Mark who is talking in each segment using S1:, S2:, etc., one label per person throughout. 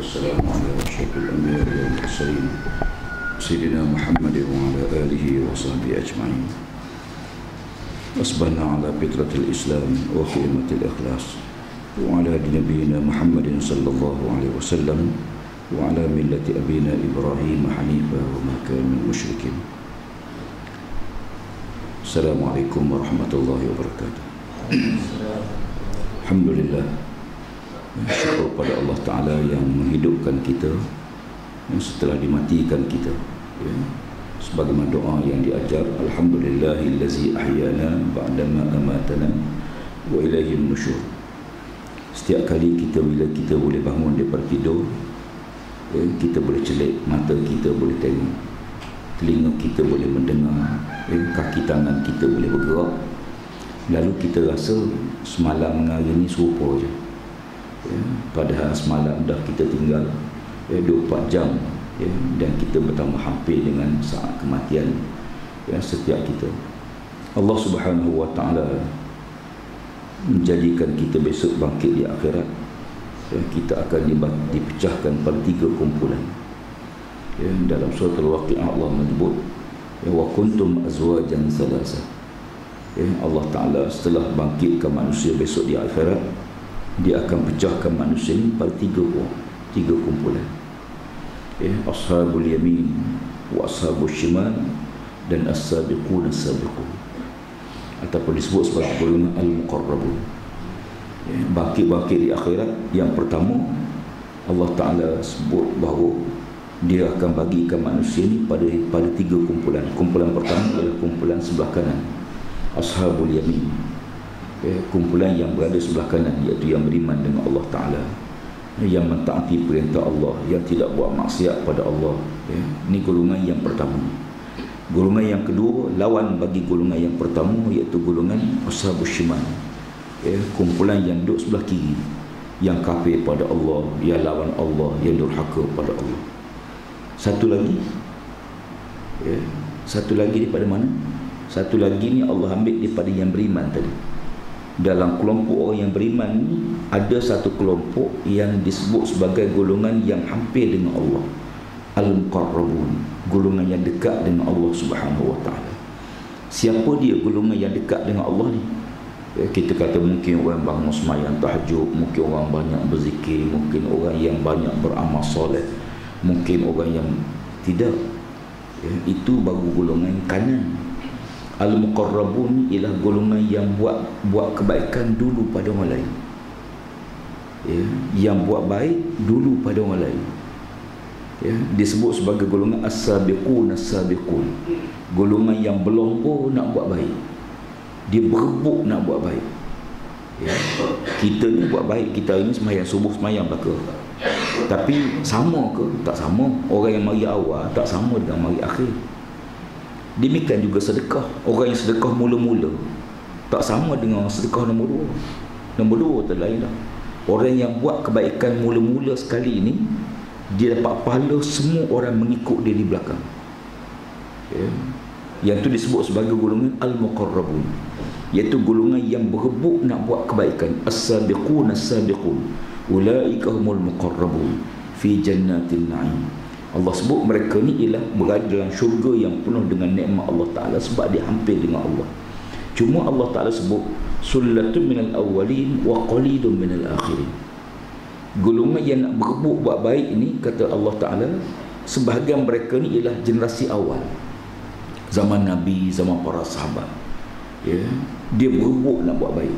S1: والسلام على أشرف الأنبياء والمرسلين سيدنا محمد وعلى آله وصحبه أجمعين. أصبحنا على فطرة الإسلام وخيمة الإخلاص وعلى نبينا محمد صلى الله عليه وسلم وعلى ملة أبينا إبراهيم حنيفا وما كان من المشركين. السلام عليكم ورحمة الله وبركاته. Alhamdulillah, syukur pada Allah Ta'ala yang menghidupkan kita yang setelah dimatikan kita, ya. Sebagaimana doa yang diajar, Alhamdulillahillazi ahyana ba'dama amatana wa ilayhin nusyur. Setiap kali bila kita boleh bangun daripada tidur, ya, kita boleh celik, mata kita boleh tengok, telinga kita boleh mendengar, ya, kaki tangan kita boleh bergerak. Lalu kita rasa semalam dengan hari ni serupa je, ya. Padahal semalam dah kita tinggal, ya, 24 jam, ya, dan kita bertambah hampir dengan saat kematian, ya, setiap kita. Allah Subhanahu wa Ta'ala menjadikan kita besok bangkit di akhirat, ya, kita akan dipecahkan pada 3 kumpulan, ya. Dalam surah Al-Waqi'ah Allah menyebut, ya, wa kuntum azwajan salasa, ya. Allah Ta'ala setelah bangkitkan manusia besok di akhirat, dia akan pecahkan manusia ini pada 3 kumpulan, ya, ashabul yamin wa ashabul shimal dan as-sabiqun as-sabiqun, ataupun disebut sebagai golongan al-muqarrabun, ya. Bangkit di akhirat yang pertama, Allah Ta'ala sebut bahawa dia akan bagikan manusia ini pada 3 kumpulan. Kumpulan pertama adalah kumpulan sebelah kanan, ashabul yamin, ya, kumpulan yang berada sebelah kanan, iaitu yang beriman dengan Allah Ta'ala, yang mentaati perintah Allah, yang tidak buat maksiat pada Allah, ya. Ini golongan yang pertama. Golongan yang kedua, lawan bagi golongan yang pertama, iaitu golongan ashabul shimal, ya, kumpulan yang duduk sebelah kiri, yang kafir pada Allah, yang lawan Allah, yang durhaka pada Allah. Satu lagi, ya, satu lagi daripada mana? Satu lagi ni Allah ambil daripada yang beriman tadi. Dalam kelompok orang yang beriman ni, ada satu kelompok yang disebut sebagai golongan yang hampir dengan Allah, al-muqarrabun, golongan yang dekat dengan Allah Subhanahu wa Ta'ala. Siapa dia golongan yang dekat dengan Allah ni? Ya, kita kata mungkin orang bangun sembahyang tahajud, mungkin orang banyak berzikir, mungkin orang yang banyak beramal soleh, mungkin orang yang tidak, ya, itu baru golongan kanan. Al-muqarrabun ialah golongan yang buat kebaikan dulu pada orang lain, ya, yang buat baik dulu pada orang lain, ya. Disebut sebagai golongan as-sabiqun as-sabiqun, golongan yang berlomba nak buat baik, dia berebut nak buat baik, ya. Kita ni buat baik, kita ini sembahyang subuh, sembahyang belaka, tapi sama ke? Tak sama. Orang yang mari awal tak sama dengan mari akhir. Demikian juga sedekah. Orang yang sedekah mula-mula tak sama dengan sedekah nombor 2. Nombor 2 terlain dah. Orang yang buat kebaikan mula-mula sekali ini, dia dapat pahala semua orang mengikut dia di belakang, ya. Yang tu disebut sebagai golongan al-muqarrabun, iaitu golongan yang berebut nak buat kebaikan. As-sabiqun as-sabiqun ulaika humul muqarrabun fi jannatin na'im. Allah sebut mereka ni ialah berada dalam syurga yang penuh dengan nikmat Allah Ta'ala, sebab dia hampir dengan Allah. Cuma Allah Ta'ala sebut sullatun minal awwalin wa qalilun minal akhirin. Golongan yang nak berebut buat baik ini, kata Allah Ta'ala, sebahagian mereka ni ialah generasi awal, zaman Nabi, zaman para sahabat, ya, dia berebut nak buat baik.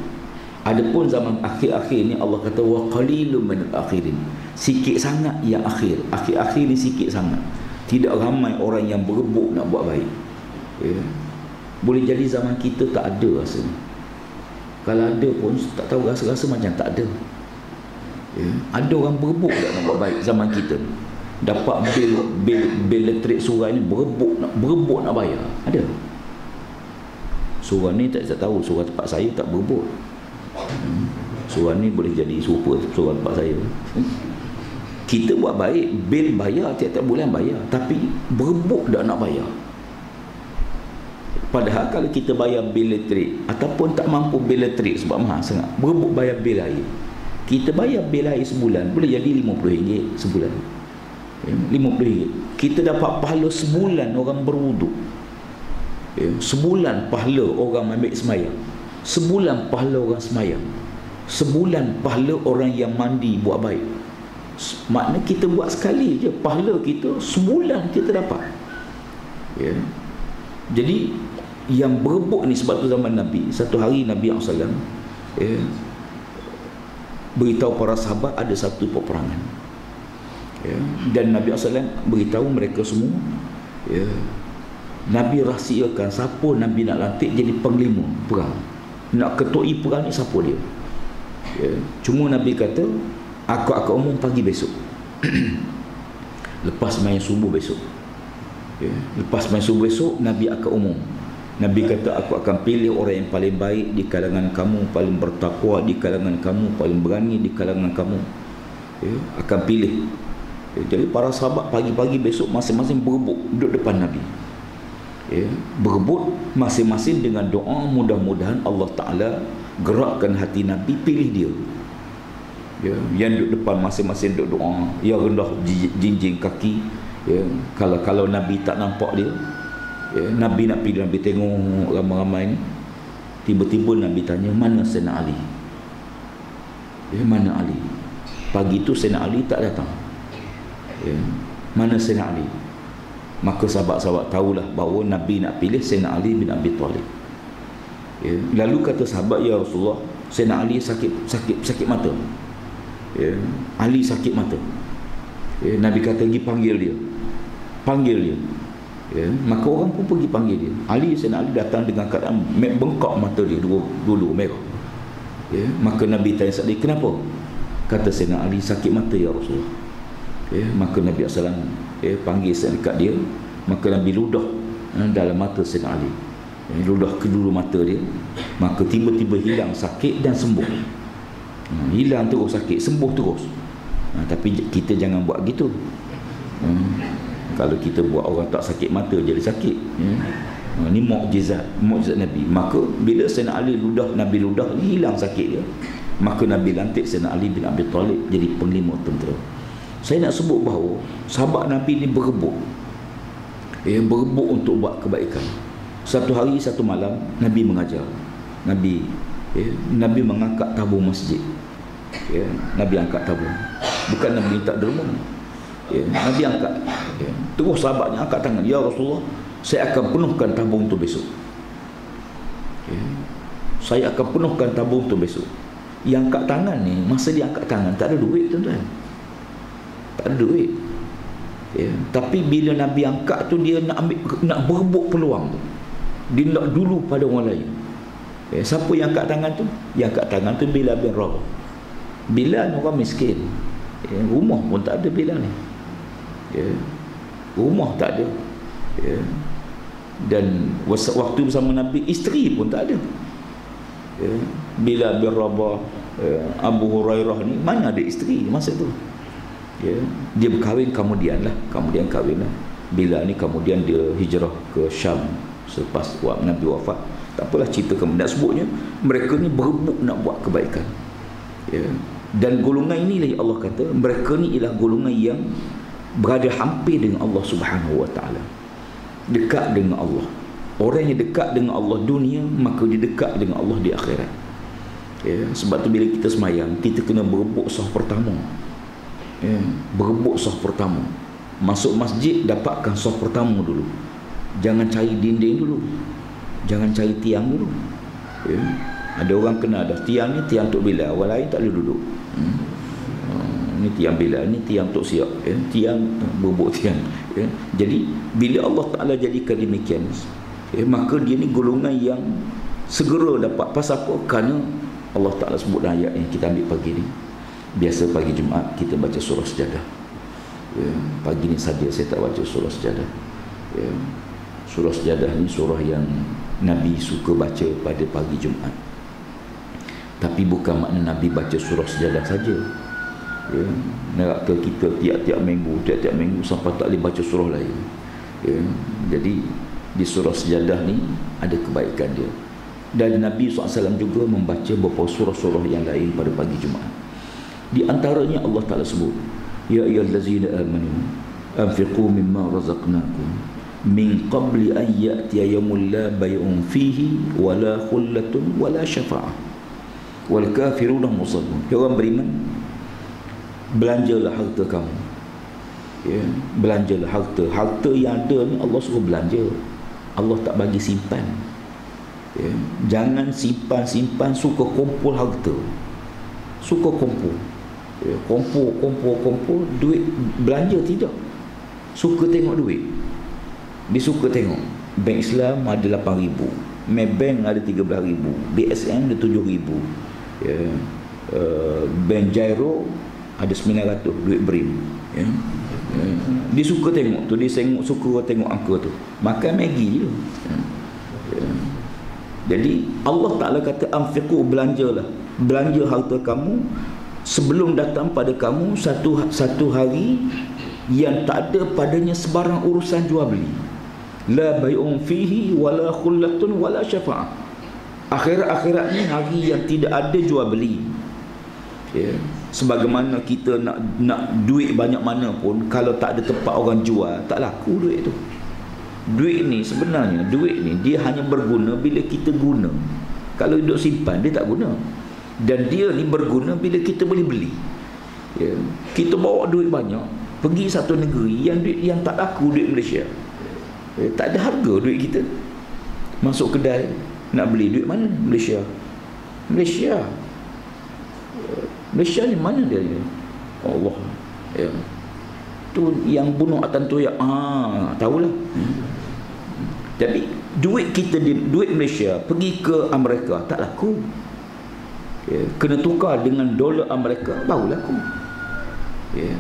S1: Adapun zaman akhir-akhir ni Allah kata wa qalilun minal akhirin, sikit sangat yang akhir ni, sikit sangat. Tidak ramai orang yang berebut nak buat baik, ya. Boleh jadi zaman kita tak ada rasanya. Kalau ada pun tak tahu, rasa-rasa macam tak ada, ya. Ada orang berebut nak buat baik zaman kita. Dapat bil elektrik surau ni berebut nak bayar. Ada. Surau ni tak tahu, surau tempat saya tak berebut. Surau ni boleh jadi serupa surau tempat saya. Kita buat baik, bil bayar, tiap-tiap bulan bayar, tapi berebut dah nak bayar. Padahal kalau kita bayar bil elektrik ataupun tak mampu bil elektrik sebab mahal sangat, berebut bayar bil air, Kita bayar bil air sebulan boleh jadi RM50 sebulan. RM50. Kita dapat pahala sebulan orang berwuduk. Sebulan pahala orang ambil semayang. Sebulan pahala orang semayang. Sebulan pahala orang yang mandi buat baik. Maknanya kita buat sekali je, pahala kita sebulan kita dapat. Jadi yang berebut ni, sebab tu zaman Nabi, satu hari Nabi SAW beritahu para sahabat ada satu peperangan, dan Nabi SAW beritahu mereka semua, Nabi rahsiakan siapa Nabi nak lantik jadi panglima perang, nak ketuai perang ni siapa dia. Cuma Nabi kata aku akan umum pagi besok. Lepas main subuh besok, lepas main subuh besok Nabi akan umum. Nabi kata aku akan pilih orang yang paling baik di kalangan kamu, paling bertakwa di kalangan kamu, paling berani di kalangan kamu, akan pilih. Jadi para sahabat pagi-pagi besok masing-masing berebut duduk depan Nabi, berebut masing-masing dengan doa, mudah-mudahan Allah Ta'ala gerakkan hati Nabi pilih dia. Yang duduk depan masing-masing duduk doa, yang rendah jinjing kaki. Kalau Nabi tak nampak dia, Nabi nak pilih, Nabi tengok ramai-ramai ni, tiba-tiba Nabi tanya, mana Sayyidina Ali? Mana Ali? Pagi tu Sayyidina Ali tak datang. Mana Sayyidina Ali? Maka sahabat-sahabat tahulah bahawa Nabi nak pilih Sayyidina Ali bin Abi Talib. Lalu kata sahabat, ya Rasulullah, Sayyidina Ali sakit mata. Ali sakit mata. Nabi kata, pergi panggil dia. Maka orang pun pergi panggil dia. Sayyidina Ali datang dengan keadaan bengkak mata dia dulu merah. Maka Nabi tanya Sayyidina Ali, kenapa? Kata Sayyidina Ali, sakit mata ya Rasulullah. Maka Nabi SAW panggil dekat dia. Maka Nabi ludah dalam mata Sayyidina Ali, ludah ke dulu mata dia. Maka tiba-tiba hilang sakit dan sembuh. Hilang terus sakit, sembuh terus. Tapi kita jangan buat gitu. Kalau kita buat orang tak sakit mata jadi sakit, ni mukjizat Nabi. Maka bila Sayyidina Ali Nabi ludah, hilang sakit dia. Maka Nabi lantik Sayyidina Ali bin Abi Talib jadi panglima tentera. Saya nak sebut bahawa sahabat Nabi ni berebut, berebut untuk buat kebaikan. Satu hari satu malam Nabi mengajar. Nabi mengangkat tabung masjid. Nabi angkat tabung, bukan Nabi minta derma. Nabi angkat. Terus sahabatnya angkat tangan, ya Rasulullah, saya akan penuhkan tabung tu besok. Saya akan penuhkan tabung tu besok. Yang angkat tangan ni, masa dia angkat tangan tak ada duit tuan-tuan, tak ada duit. Tapi bila Nabi angkat tu, dia nak berebut peluang tu. Dia nak dulu pada orang lain. Siapa yang angkat tangan tu? Yang angkat tangan tu Bilal bin Rabah. Bilal orang miskin, rumah pun tak ada Bilal ni. Rumah tak ada. Dan waktu bersama Nabi, isteri pun tak ada. Bilal bin Rabah, Abu Hurairah ni mana ada isteri masa tu. Dia berkahwin kemudian kahwin lah. Bilal ni kemudian dia hijrah ke Syam selepas Nabi wafat. Tak apalah cerita kemudian sebutnya, mereka ni berebut nak buat kebaikan. Dan golongan inilah Allah kata, mereka ni ialah golongan yang berada hampir dengan Allah Subhanahu Wa Taala, dekat dengan Allah. Orang yang dekat dengan Allah dunia, maka dia dekat dengan Allah di akhirat. Sebab tu bila kita semayang, kita kena berebut saf pertama. Berebut saf pertama. Masuk masjid, dapatkan saf pertama dulu. Jangan cari dinding dulu, jangan cari tiang dulu. Ada orang kena dah tiang ni, tiang Tok Bilal, orang lain tak boleh duduk. Ni tiang Bilal, ni tiang Tok Siap, tiang berebut tiang. Jadi bila Allah Ta'ala jadikan demikian, maka dia ni golongan yang segera dapat. Pasal apa? Kerana Allah Ta'ala sebut dalam ayat yang kita ambil pagi ni. Biasa pagi Jumaat kita baca surah Sejadah. Pagi ni saja saya tak baca surah Sejadah. Surah Sejadah ni surah yang Nabi suka baca pada pagi Jumaat. Tapi bukan makna Nabi baca surah Sejadah saja. Neraka kita tiap-tiap minggu sampai tak boleh baca surah lain. Jadi di surah Sejadah ni ada kebaikan dia. Dan Nabi SAW juga membaca beberapa surah-surah yang lain pada pagi Jumaat. Di antaranya Allah Ta'ala sebut, ya ayyuhallazina amanu anfiqu mimma razaqnakum min qabli an ya'tiya yawmun la bay'un fihi wala khullatun wala syafa'ah wal kafiruna musallun. Orang beriman, belanjalah harta kamu, ya, belanjalah harta yang ada ni Allah suruh belanja. Allah tak bagi simpan, ya. Jangan simpan suka kumpul harta, suka kumpul, ya, kumpul duit belanja tidak. Suka tengok duit, dia suka tengok bank Islam ada 8,000, Maybank ada 13,000, BSM ada 7,000, ya, bank Jairo ada 900 duit BRIM, ya. Dia suka tengok tu, dia suka tengok angka tu, makan Maggi je, ya. Jadi Allah Ta'ala kata anfiqu, belanjalah, belanja harta kamu sebelum datang pada kamu satu hari yang tak ada padanya sebarang urusan jual beli, la bay'un fihi wala khullatun wala syafa'ah. Akhirat ni hari yang tidak ada jual beli, ya. Sebagaimana kita nak duit banyak mana pun, kalau tak ada tempat orang jual, tak laku duit tu. Duit ni sebenarnya, duit ni dia hanya berguna bila kita guna. Kalau duduk simpan, dia tak guna. Dan dia ni berguna bila kita boleh beli, ya. Kita bawa duit banyak pergi satu negeri yang tak laku duit Malaysia, ya, tak ada harga duit kita. Masuk kedai nak beli, duit mana? Malaysia ni mana dia? Allah, ya. Tu yang bunuh Atan Toyak, tahulah. Jadi duit kita, duit Malaysia pergi ke Amerika tak laku, ya. Kena tukar dengan dolar Amerika baru laku, ya.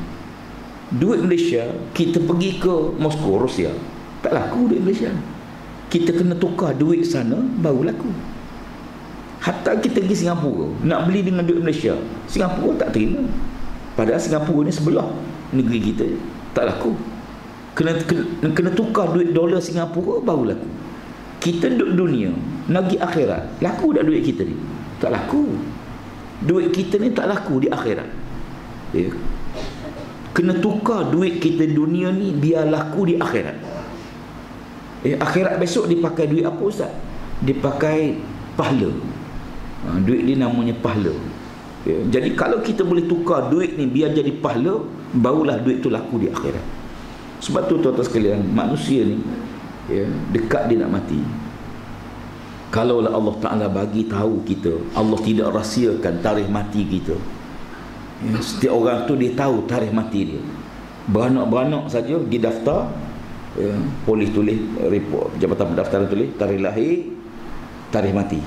S1: Duit Malaysia kita pergi ke Moskow, Rusia, tak laku duit Malaysia. Kita kena tukar duit sana baru laku. Hatta kita pergi Singapura nak beli dengan duit Malaysia, Singapura tak terima. Padahal Singapura ni sebelah negeri kita, tak laku. Kena tukar duit dolar Singapura baru laku. Kita duduk dunia nak pergi akhirat, laku tak duit kita ni? Tak laku. Duit kita ni tak laku di akhirat, ya. Kena tukar duit kita dunia ni biar laku di akhirat. Akhirat besok dipakai duit apa Ustaz? Dipakai pahala. Duit ni namanya pahala, ya. Jadi kalau kita boleh tukar duit ni biar jadi pahala, barulah duit tu laku di akhirat. Sebab tu tuan-tuan sekalian, manusia ni, ya, dekat dia nak mati, kalaulah Allah Ta'ala bagi tahu kita, Allah tidak rahsiakan tarikh mati kita, ya, setiap orang tu dia tahu tarikh mati dia. Beranak-beranak saja pergi daftar, ya, polis tulis report, Jabatan Pendaftaran tulis tarikh lahir, tarikh mati,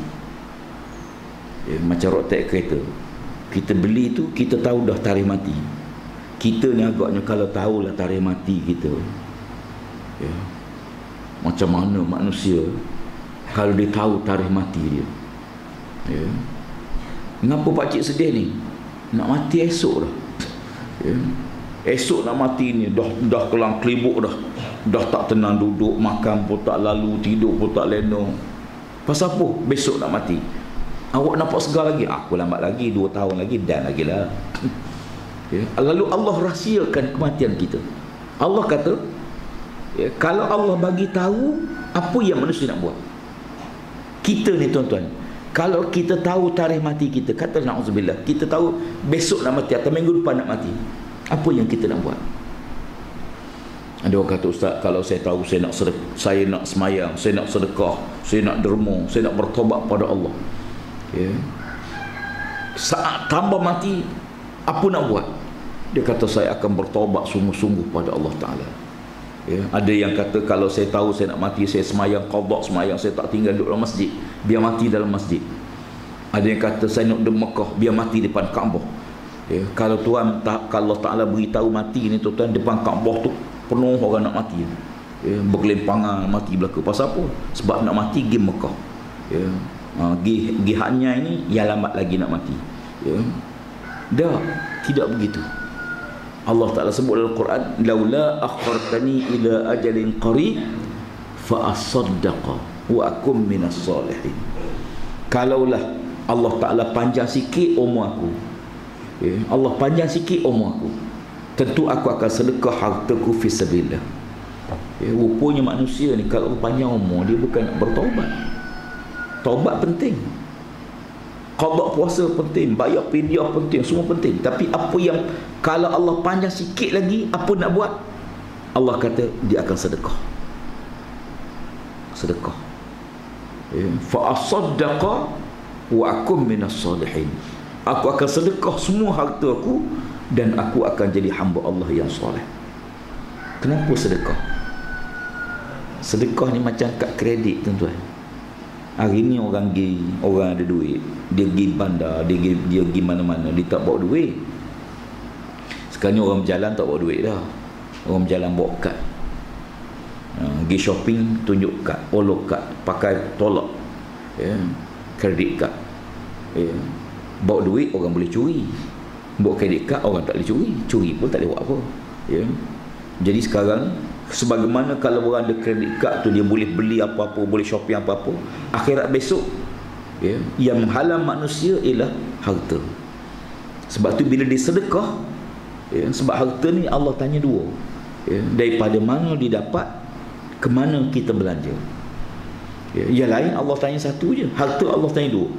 S1: ya, macam rotek kereta kita beli tu, kita tahu dah tarikh mati. Kita ni agaknya kalau tahulah tarikh mati kita, ya, macam mana manusia kalau dia tahu tarikh mati dia, ya. Kenapa pakcik sedih ni? Nak mati esok dah, ya. Esok nak mati ni dah kelang kelibuk dah tak tenang duduk, makan pun tak lalu, tidur pun tak lena. Pasal apa? Besok nak mati. Awak nampak segar lagi? Aku lambat lagi 2 tahun lagi dan lagi lah, ya. Lalu Allah rahsiakan kematian kita. Allah kata, ya, kalau Allah bagi tahu, apa yang manusia nak buat? Kita ni tuan-tuan, kalau kita tahu tarikh mati kita, kata na'udzubillah, kita tahu besok nak mati atau minggu depan nak mati, apa yang kita nak buat? Ada orang kata, Ustaz, kalau saya tahu saya nak semayang, saya nak sedekah, saya nak derma, saya nak bertobat pada Allah, ya, saat tambah mati apa nak buat? Dia kata saya akan bertobat sungguh-sungguh pada Allah Ta'ala, ya. Ada yang kata kalau saya tahu saya nak mati, saya semayang qadha semayang, saya tak tinggal duduk dalam masjid, biar mati dalam masjid. Ada yang kata saya nak di Mekah, biar mati depan Kaabah, ya. Kalau Tuhan kalau Ta'ala beritahu mati ni tuan-tuan, depan Kaabah tu penuh orang nak mati, ya, bergelimpangan mati belaka. Pasal apa? Sebab nak mati pergi Mekah, ya. Pergi haknya ini yang lambat lagi nak mati, ya. Dah, tidak begitu. Allah Ta'ala sebut dalam Quran, laula akhartani ila ajalin qarib fa asaddaqa wa akum minas salihin. Kalaulah Allah Ta'ala panjang sikit umur aku, Ya, Allah panjang sikit umur aku, tentu aku akan sedekah hartaku fi sabilillah. Ya, rupanya manusia ni kalau panjang umur dia bukan nak bertaubat. Taubat penting, qada puasa penting, bayar fidyah penting, semua penting. Tapi apa yang kalau Allah panjang sikit lagi, apa nak buat? Allah kata dia akan sedekah. Sedekah. Ya, fa asaddaqa wa akum minas salihin. Aku akan sedekah semua harta aku dan aku akan jadi hamba Allah yang soleh. Kenapa sedekah? Sedekah ni macam kad kredit, tuan-tuan. Hari ni orang ada duit, dia pergi bandar, dia pergi mana-mana, dia tak bawa duit. Sekarang ni orang berjalan tak bawa duit dah. Orang berjalan bawa kad. Pergi shopping, tunjuk kad, follow kad, pakai tolak, ya, kredit kad. Ya. Bawa duit orang boleh curi, bawa kredit kad orang tak boleh curi, curi pun tak boleh buat apa. Ya. Jadi sekarang sebagaimana kalau orang ada kredit kad tu dia boleh beli apa-apa, boleh shopping apa-apa, akhirat besok, ya, yang menghalang manusia ialah harta. Sebab tu bila dia sedekah, ya, sebab harta ni Allah tanya dua, ya, daripada mana didapat, ke mana kita belanja. Ya, yang lain Allah tanya satu je, harta Allah tanya dua.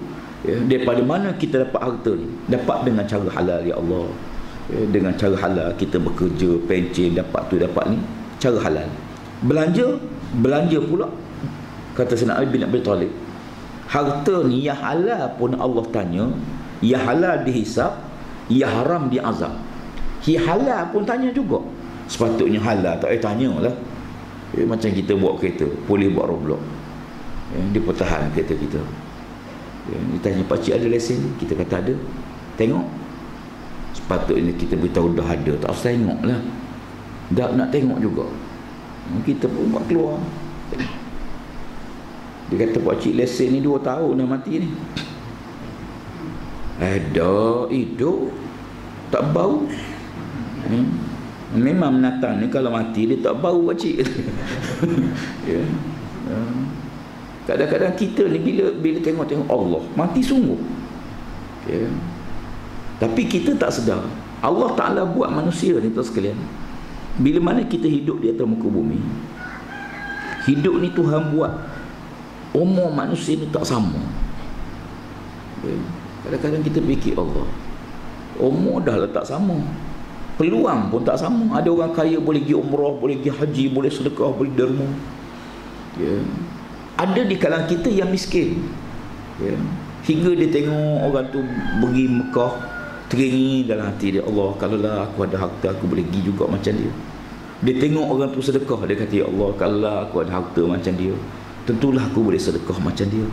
S1: Ya, daripada mana kita dapat harta ni? Dapat dengan cara halal, ya Allah. Ya, dengan cara halal kita bekerja, pencen, dapat tu dapat ni, cara halal. Belanja pula, kata Sayyidina Ali bin Abi Talib, harta ni yang halal pun Allah tanya, yang halal dihisap, yang haram diazab. Yang halal pun tanya juga. Sepatutnya halal tak payah tanya lah. Ya, macam kita bawa kereta, boleh buat roadblock, ya, dia pertahan kereta kita. Ya, dia tanya, pakcik ada lesen? Kita kata ada. Tengok. Sepatutnya kita beritahu dah ada, tak usah tengok lah. Dah nak tengok juga, kita pun buat keluar. Dia kata, pakcik lesen ni 2 tahun dah mati ni. Ada hidup tak bau. Memang menatang ni kalau mati dia tak bau, pakcik. Ya. Kadang-kadang kita ni bila tengok Allah mati sungguh, ya. Tapi kita tak sedar Allah Ta'ala buat manusia ni, tuan sekalian. Bila mana kita hidup di atas muka bumi, hidup ni Tuhan buat umur manusia ni tak sama, ya. Kadang-kadang kita fikir Allah, umur dah lah tak sama, peluang pun tak sama. Ada orang kaya boleh pergi umrah, boleh pergi haji, boleh sedekah, boleh derma, ya. Ada di kalangan kita yang miskin, ya. Hingga dia tengok orang tu pergi Mekah, teringin dalam hati dia, Allah, kalaulah aku ada harta aku boleh pergi juga macam dia. Dia tengok orang tu sedekah, dia kata, ya Allah, kalaulah aku ada harta macam dia, tentulah aku boleh sedekah macam dia,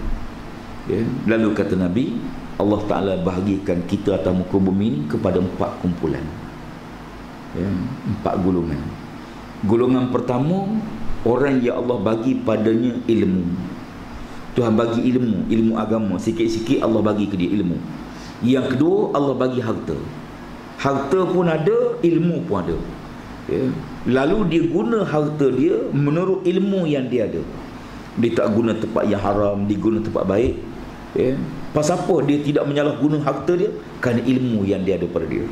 S1: ya. Lalu kata Nabi, Allah Ta'ala bahagikan kita atas muka bumi ini kepada 4 kumpulan, ya, 4 golongan. Golongan pertama, orang yang Allah bagi padanya ilmu. Tuhan bagi ilmu agama, sikit-sikit Allah bagi ke dia ilmu. Yang kedua, Allah bagi harta. Harta pun ada, ilmu pun ada, ya. Lalu dia guna harta dia menurut ilmu yang dia ada. Dia tak guna tempat yang haram, dia guna tempat baik, ya. Pasal apa dia tidak menyalahguna harta dia? Kerana ilmu yang dia ada pada dia.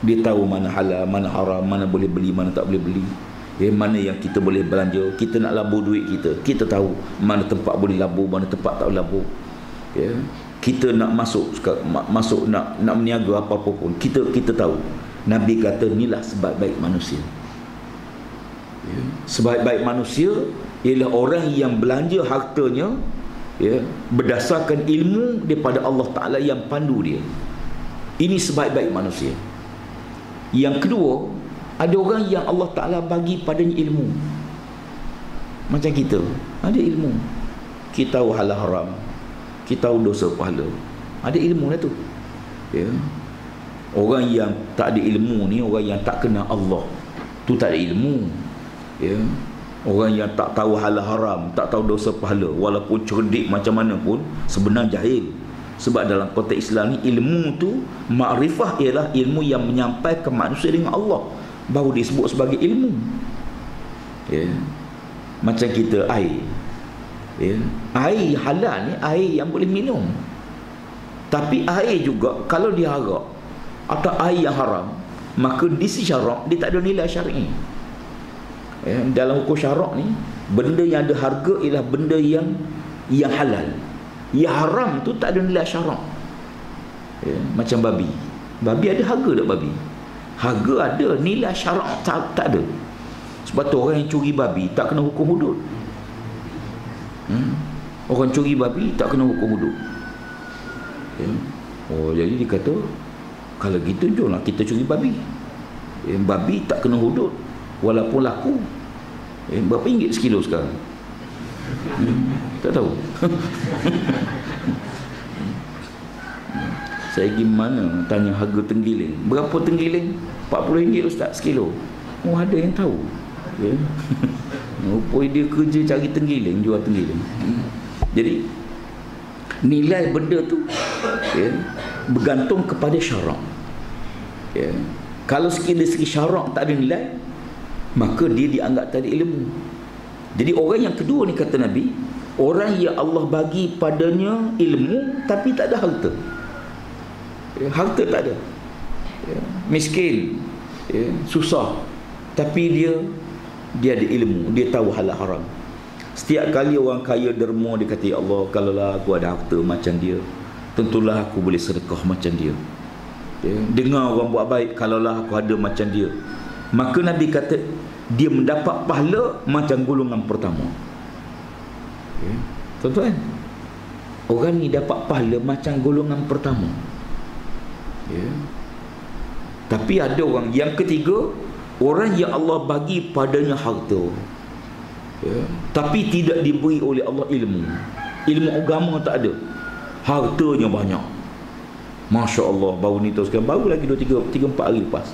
S1: Dia tahu mana halal, mana haram, mana boleh beli, mana tak boleh beli, ya, mana yang kita boleh belanja. Kita nak labur duit kita tahu mana tempat boleh labur, mana tempat tak boleh labur, ya. Kita nak masuk nak meniaga apa-apa pun kita tahu. Nabi kata inilah sebaik-baik manusia, ya. Sebaik-baik manusia ialah orang yang belanja hartanya, ya, berdasarkan ilmu daripada Allah Ta'ala yang pandu dia. Ini sebaik-baik manusia. Yang kedua, ada orang yang Allah Ta'ala bagi padanya ilmu. Macam kita ada ilmu, kita tahu halal haram, kita tahu dosa pahala, ada ilmu lah tu, ya. Orang yang tak ada ilmu ni, orang yang tak kenal Allah tu tak ada ilmu, ya. Orang yang tak tahu halal haram, tak tahu dosa pahala, walaupun cerdik macam mana pun, sebenarnya jahil. Sebab dalam konteks Islam ni, ilmu tu, makrifah ialah ilmu yang menyampaikan manusia dengan Allah, baru disebut sebagai ilmu, ya. Macam kita air, ya. Air halal ni air yang boleh minum. Tapi air juga kalau diharap, atau air yang haram, maka di sisi syarak dia tak ada nilai syar'i. Dalam hukum syarak ni, benda yang ada harga ialah benda yang halal. Yang haram tu tak ada nilai syarak. Macam babi. Babi ada harga tak babi? Harga ada, nilai syarak tak ada. Sebab tu orang yang curi babi tak kena hukum hudud. Orang curi babi tak kena hukum hudud. Jadi dia kata, kalau gitu jomlah kita curi babi. Babi tak kena hudud walaupun laku. Berapa ringgit sekilo sekarang? Tak tahu. Saya pergi mana tanya harga tenggiling. Berapa tenggiling? RM40 ustaz sekilo. Ada yang tahu. Rupanya dia kerja cari tenggiling, jual tenggiling. Jadi nilai benda tu bergantung kepada syarak. Kalau dari segi syarak tak ada nilai, maka dia dianggap tak ada ilmu. Jadi orang yang kedua ni kata Nabi, orang yang Allah bagi padanya ilmu tapi tak ada harta. Harta tak ada, miskin, susah, tapi dia ada ilmu, dia tahu halal haram. Setiap kali orang kaya derma, dia kata, ya Allah, kalaulah aku ada harta macam dia, tentulah aku boleh sedekah macam dia. Dengar orang buat baik, kalaulah aku ada macam dia. Maka Nabi kata dia mendapat pahala macam golongan pertama. Tuan-tuan, orang ni dapat pahala macam golongan pertama. Tapi ada orang yang ketiga, orang yang Allah bagi padanya harta, tapi tidak diberi oleh Allah ilmu agama tak ada, hartanya banyak. Masya Allah, baru ni tu sekarang, baru lagi 3-4 hari lepas,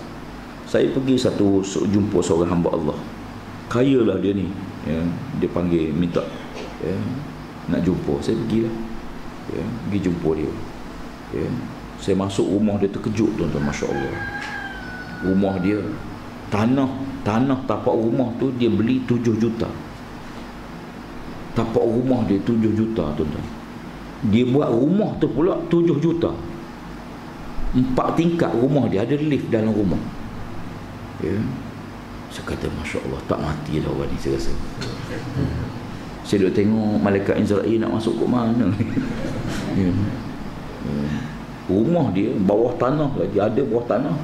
S1: saya pergi jumpa seorang hamba Allah. Kaya lah dia ni, dia panggil minta nak jumpa. Saya pergilah, pergi jumpa dia. Saya masuk rumah dia, terkejut tuan-tuan. Masya Allah, rumah dia, tanah tapak rumah tu dia beli 7 juta. Tapak rumah dia 7 juta tuan-tuan. Dia buat rumah tu pula 7 juta. 4 tingkat rumah dia, ada lift dalam rumah. Saya kata Masya Allah, tak mati dah orang ni, saya rasa. Saya duduk tengok malaikat Israel nak masuk ke mana. Rumah dia bawah tanah lagi, ada bawah tanah,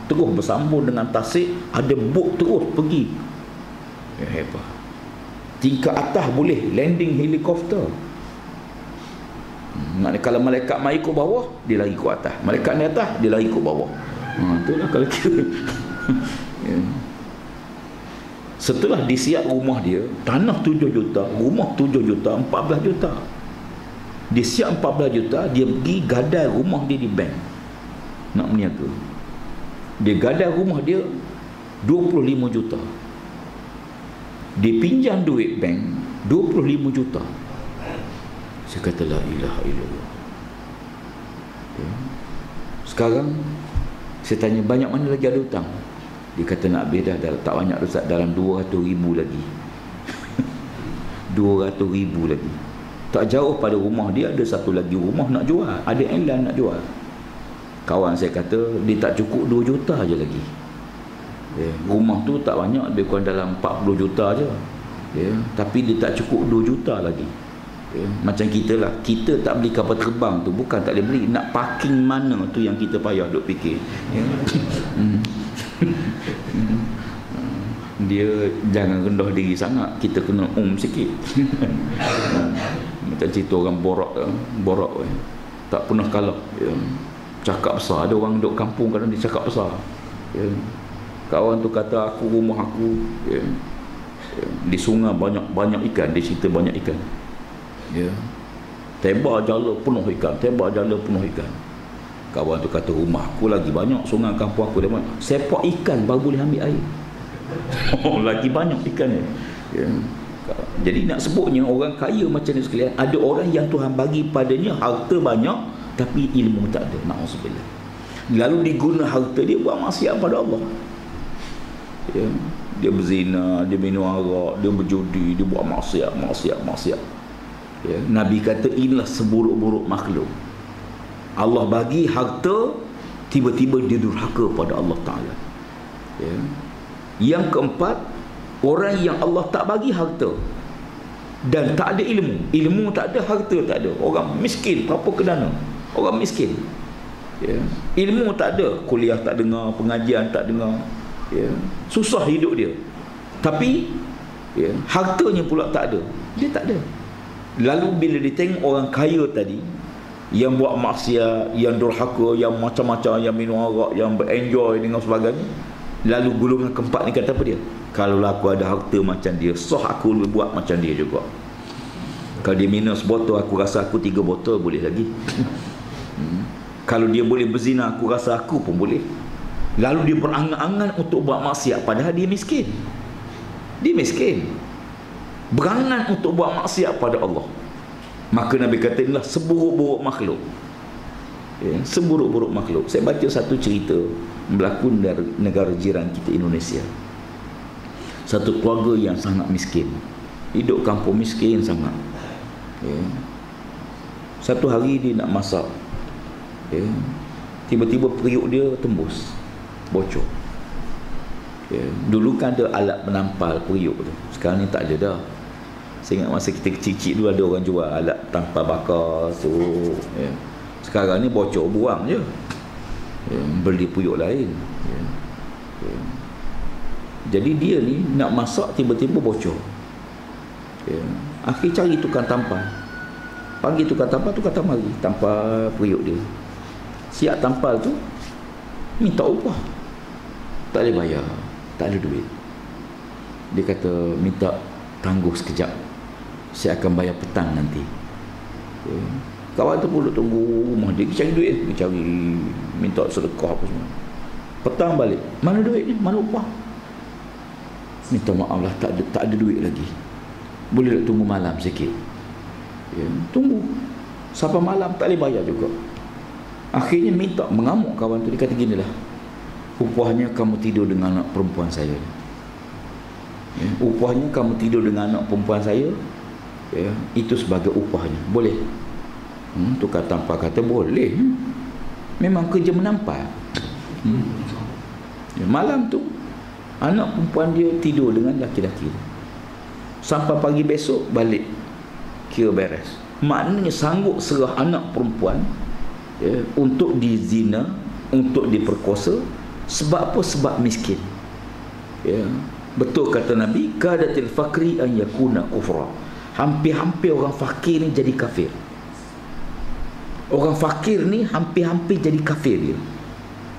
S1: terus bersambung dengan tasik, ada bot terus pergi. Hebat. Tingkat atas boleh landing helikopter. Maknanya kalau malaikat mai ke bawah, dia lari ke atas. Malaikat ni atas, dia lari ke bawah. Itulah kalau kira. Setelah disiap rumah dia, tanah 7 juta, rumah 7 juta, 14 juta. Dia siap 14 juta, dia pergi gadai rumah dia di bank nak meniaga. Dia gadai rumah dia 25 juta. Dia pinjam duit bank 25 juta. Saya kata la ilaha illallah. Sekarang saya tanya, banyak mana lagi ada hutang? Dia kata nak habis dah, tak banyak Ustaz, dalam 200,000 lagi. 200,000 lagi. Tak jauh pada rumah dia ada satu lagi rumah nak jual, ada iklan nak jual. Kawan saya kata dia tak cukup 2 juta je lagi. Rumah tu tak banyak, lebih kurang dalam 40 juta je. Tapi dia tak cukup 2 juta lagi. Macam kita lah, kita tak beli kapal terbang tu bukan tak boleh beli, nak parking mana tu yang kita payah duk fikir. Dia jangan rendah diri sangat, kita kena sikit. Macam cerita orang borak tak pernah kalah, cakap besar. Ada orang duduk kampung kadang dia cakap besar. Kawan tu kata, rumah aku di sungai banyak ikan. Dia cerita banyak ikan. Tebak jala penuh ikan. Kawan tu kata, rumah aku lagi banyak, sungai kampung aku dah banyak. Sepak ikan baru boleh ambil air. Lagi banyak ikan ni. Jadi nak sebutnya orang kaya macam ni sekalian, ada orang yang Tuhan bagi padanya harta banyak tapi ilmu tak ada. Na'udzubillah. Lalu diguna harta dia buat maksiat pada Allah. Dia berzina, dia minum arak, dia berjudi, dia buat maksiat. Nabi kata inilah seburuk-buruk makhluk. Allah bagi harta tiba-tiba dia durhaka pada Allah Ta'ala. Ya. Yang keempat, orang yang Allah tak bagi harta dan tak ada ilmu tak ada, harta tak ada, orang miskin, apa kedana, orang miskin. Ya. Ilmu tak ada, kuliah tak dengar, pengajian tak dengar, ya. Susah hidup dia. Tapi ya, hartanya pula tak ada, dia tak ada. Lalu bila dia tengok orang kaya tadi yang buat maksiat, yang durhaka, yang macam-macam, yang minum arak, yang berenjoy dengan sebagainya, lalu golongan keempat ni kata apa dia? Kalau aku ada harta macam dia, aku boleh buat macam dia juga. Kalau dia minum sebotol, aku rasa aku 3 botol boleh lagi. Kalau dia boleh berzina, aku rasa aku pun boleh. Lalu dia berangan-angan untuk buat maksiat, padahal dia miskin. Dia miskin, berangan untuk buat maksiat pada Allah. Maka Nabi kata, inilah seburuk-buruk makhluk. Ya, seburuk-buruk makhluk. Saya baca satu cerita berlaku dari negara jiran kita, Indonesia. Satu keluarga yang sangat miskin, hidup kampung miskin sangat. Ya. Satu hari dia nak masak, ya, tiba-tiba periuk dia tembus, bocor. Ya. Dulu kan ada alat penampal periuk tu, sekarang ni tak ada dah. Saya ingat masa kita kecil-kecil dulu ada orang jual alat tampal bakar tu, ya. Sekarang ni bocor, buang je, ya, beli periuk lain, ya. Ya. Jadi dia ni nak masak, tiba-tiba bocor, ya. Akhir cari tukang tampal, panggil tukang tampal mari tampal periuk dia. Siap tampal tu minta upah, tak boleh bayar, tak ada duit. Dia kata, minta tangguh sekejap, saya akan bayar petang nanti. Ya. Kawan tu pun duduk tunggu rumah dia, cari duit, cari, minta sedekah apa semua. Petang balik, mana duit ni, mana upah? Minta maaf lah, tak ada duit lagi, boleh tunggu malam sikit. Ya, tunggu sampai malam, tak boleh bayar juga. Akhirnya minta, mengamuk kawan tu. Dia kata ginilah, upahnya kamu tidur dengan anak perempuan saya, ya, upahnya kamu tidur dengan anak perempuan saya, ya, itu sebagai upahnya, boleh? Tukar tampal kata boleh. Memang kerja menampal. Ya, malam tu anak perempuan dia tidur dengan laki-laki, sampai pagi besok balik, kira beres. Maknanya sanggup serah anak perempuan, ya, untuk dizina, untuk diperkosa. Sebab apa? Sebab miskin. Ya, betul kata Nabi, kadatil fakri an yakuna kufra. Hampir-hampir orang fakir ni jadi kafir. Orang fakir ni hampir-hampir jadi kafir dia.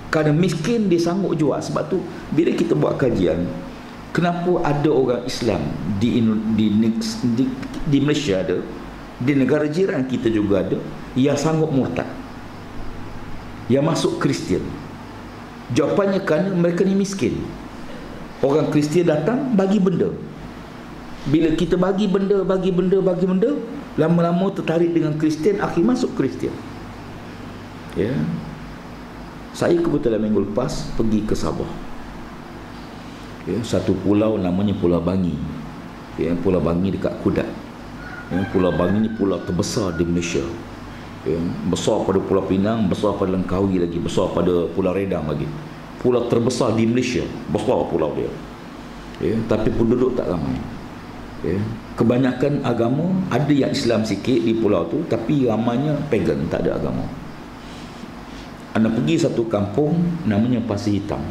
S1: Kerana miskin dia sanggup jual. Sebab tu bila kita buat kajian, kenapa ada orang Islam di Malaysia ada, di negara jiran kita juga ada, yang sanggup murtad, yang masuk Kristian. Jawapannya kerana mereka ni miskin. Orang Kristian datang bagi benda. Bila kita bagi benda, lama-lama tertarik dengan Kristian, akhir masuk Kristian. Ya. Saya kebetulan minggu lepas pergi ke Sabah. Ya, satu pulau namanya Pulau Bangi. Ya, Pulau Bangi dekat Kudat. Ya, Pulau Bangi ni pulau terbesar di Malaysia. Ya, besar pada Pulau Pinang, besar pada Langkawi lagi, besar pada Pulau Redang lagi. Pulau terbesar di Malaysia, besar pulau dia. Ya, tapi penduduk tak ramai. Ya, kebanyakan agama, ada yang Islam sikit di pulau tu, tapi ramainya pagan, tak ada agama. Anda pergi satu kampung namanya Pasir Hitam.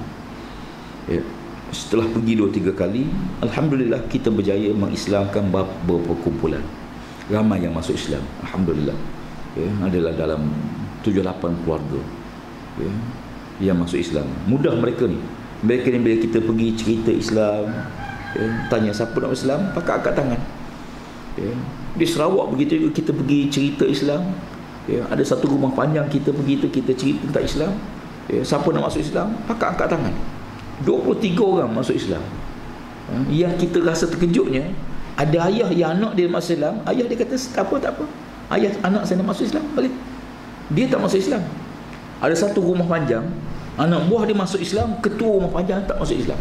S1: Ya, setelah pergi 2-3 kali, alhamdulillah kita berjaya mengislamkan beberapa kumpulan. Ramai yang masuk Islam, alhamdulillah. Ya, adalah dalam 7-8 keluarga, ya, yang masuk Islam. Mudah mereka ni. Mereka ni bila kita pergi cerita Islam, ya, tanya siapa nak Islam, pakai angkat tangan. Ya. Di Sarawak begitu juga, kita pergi cerita Islam. Ya. Ada satu rumah panjang kita pergi tu, kita cerita tentang Islam. Ya. Siapa nak masuk Islam, pakai angkat tangan. 23 orang masuk Islam. Ya. Yang kita rasa terkejutnya, ada ayah yang anak dia masuk Islam, ayah dia kata tak apa, ayah anak saya nak masuk Islam, balik. Dia tak masuk Islam. Ada satu rumah panjang, anak buah dia masuk Islam, ketua rumah panjang tak masuk Islam.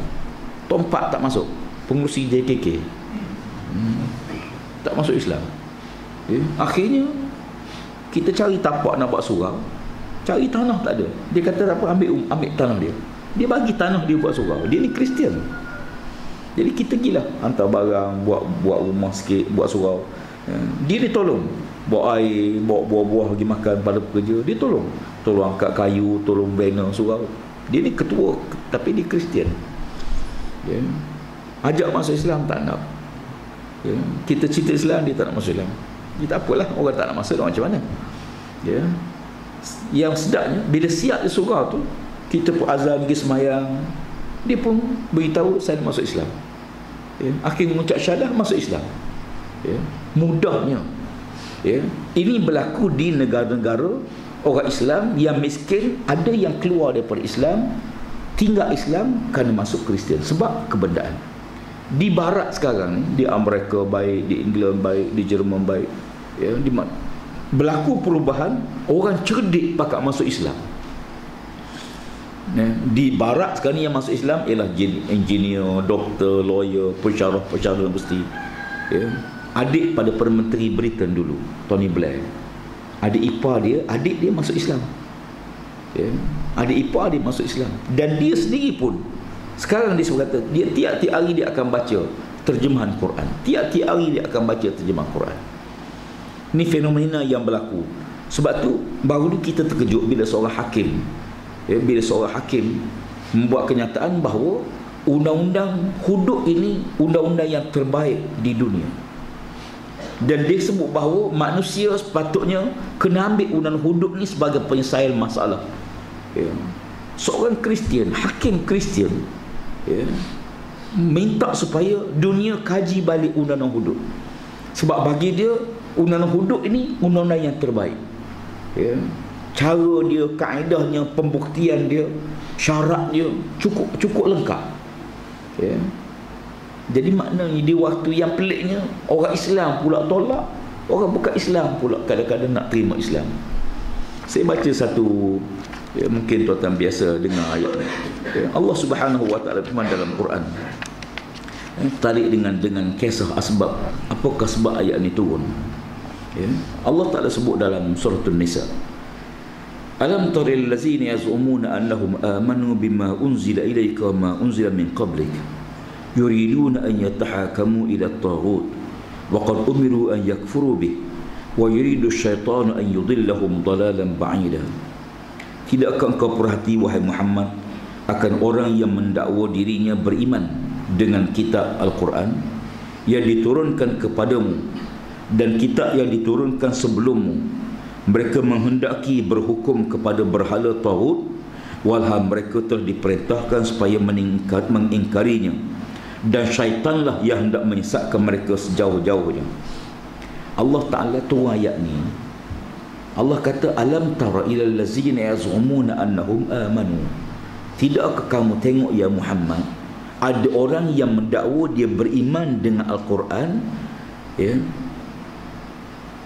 S1: Tompak tak masuk, pengurusi JKK tak masuk Islam. Ya. Akhirnya kita cari tapak nak buat surau, Cari tanah tak ada. Dia kata apa, ambil tanah dia. Dia bagi tanah dia buat surau. Dia ni Kristian. Jadi kita gilah hantar barang, buat rumah sikit, buat surau. Dia tolong bawa air, bawa buah-buah pergi makan pada pekerja. Dia tolong angkat kayu, tolong banner surau. Dia ni ketua, tapi dia Kristian. Ajak masuk Islam tak nak. Kita cerita Islam, dia tak nak masuk Islam. Dia tak apalah, orang tak nak masuk, orang macam mana. Yang sedapnya bila siap di surau tu, kita pun azan pergi semayang, dia pun beritahu saya nak masuk Islam. Akhirnya mengucap syahadah, masuk Islam. Mudahnya. Ini berlaku di negara-negara orang Islam yang miskin, ada yang keluar daripada Islam, tinggal Islam kerana masuk Kristian sebab kebendaan. Di barat sekarang ni, di Amerika baik, di England baik, di Jerman baik, di mana berlaku perubahan, orang cerdik pakak masuk Islam. Di barat sekarang ni yang masuk Islam ialah engineer, doktor, lawyer, pensyarah universiti. Adik pada Perdana Menteri Britain dulu, Tony Blair, adik ipar dia masuk Islam. Adik ipar dia masuk Islam. Dan dia sendiri pun sekarang dia berkata, dia tiap-tiap hari dia akan baca terjemahan Quran. Tiap-tiap hari dia akan baca terjemahan Quran. Ini fenomena yang berlaku. Sebab tu baru kita terkejut bila seorang hakim membuat kenyataan bahawa undang-undang hudud ini undang-undang yang terbaik di dunia. Dan dia sebut bahawa manusia sepatutnya kena ambil undang-undang hudud ni sebagai penyelesaian masalah. Seorang Kristian, hakim Kristian, minta supaya dunia kaji balik undang-undang hudud. Sebab bagi dia undang-undang hudud ini undang-undang yang terbaik. Cara dia, kaedahnya, pembuktian dia, syarat dia cukup lengkap. Jadi maknanya di waktu yang peliknya, orang Islam pula tolak, orang bukan Islam pula kadang-kadang nak terima Islam. Saya baca satu, mungkin tuan-tuan biasa dengar ayat ni. Allah Subhanahu wa taala firman dalam Quran, tarik dengan kisah asbab, apakah sebab ayat ni turun. Allah Taala sebut dalam surah An-Nisa, alam taril ladzina yaz'umuna annahum amanu bima unzila ilayka wa ma unzila min qablik yuriduna an yatahakamu ila at-taghut wa qad umiru an yakfuru bih wa yuridu asy-syaitanu an yudillahum dalalan ba'ida. Tidakkah engkau perhati wahai Muhammad akan orang yang mendakwa dirinya beriman dengan kitab Al-Quran yang diturunkan kepadamu dan kitab yang diturunkan sebelummu? Mereka menghendaki berhukum kepada berhala taghut, walhal mereka telah diperintahkan supaya mengingkarinya, dan syaitanlah yang hendak menyesatkan mereka sejauh-jauhnya. Allah Ta'ala turun ayat ni. Allah kata, alam tara ilal ladzina yaz'umuna annahum amanu. Tidakkah kamu tengok ya Muhammad, ada orang yang mendakwa dia beriman dengan Al-Quran,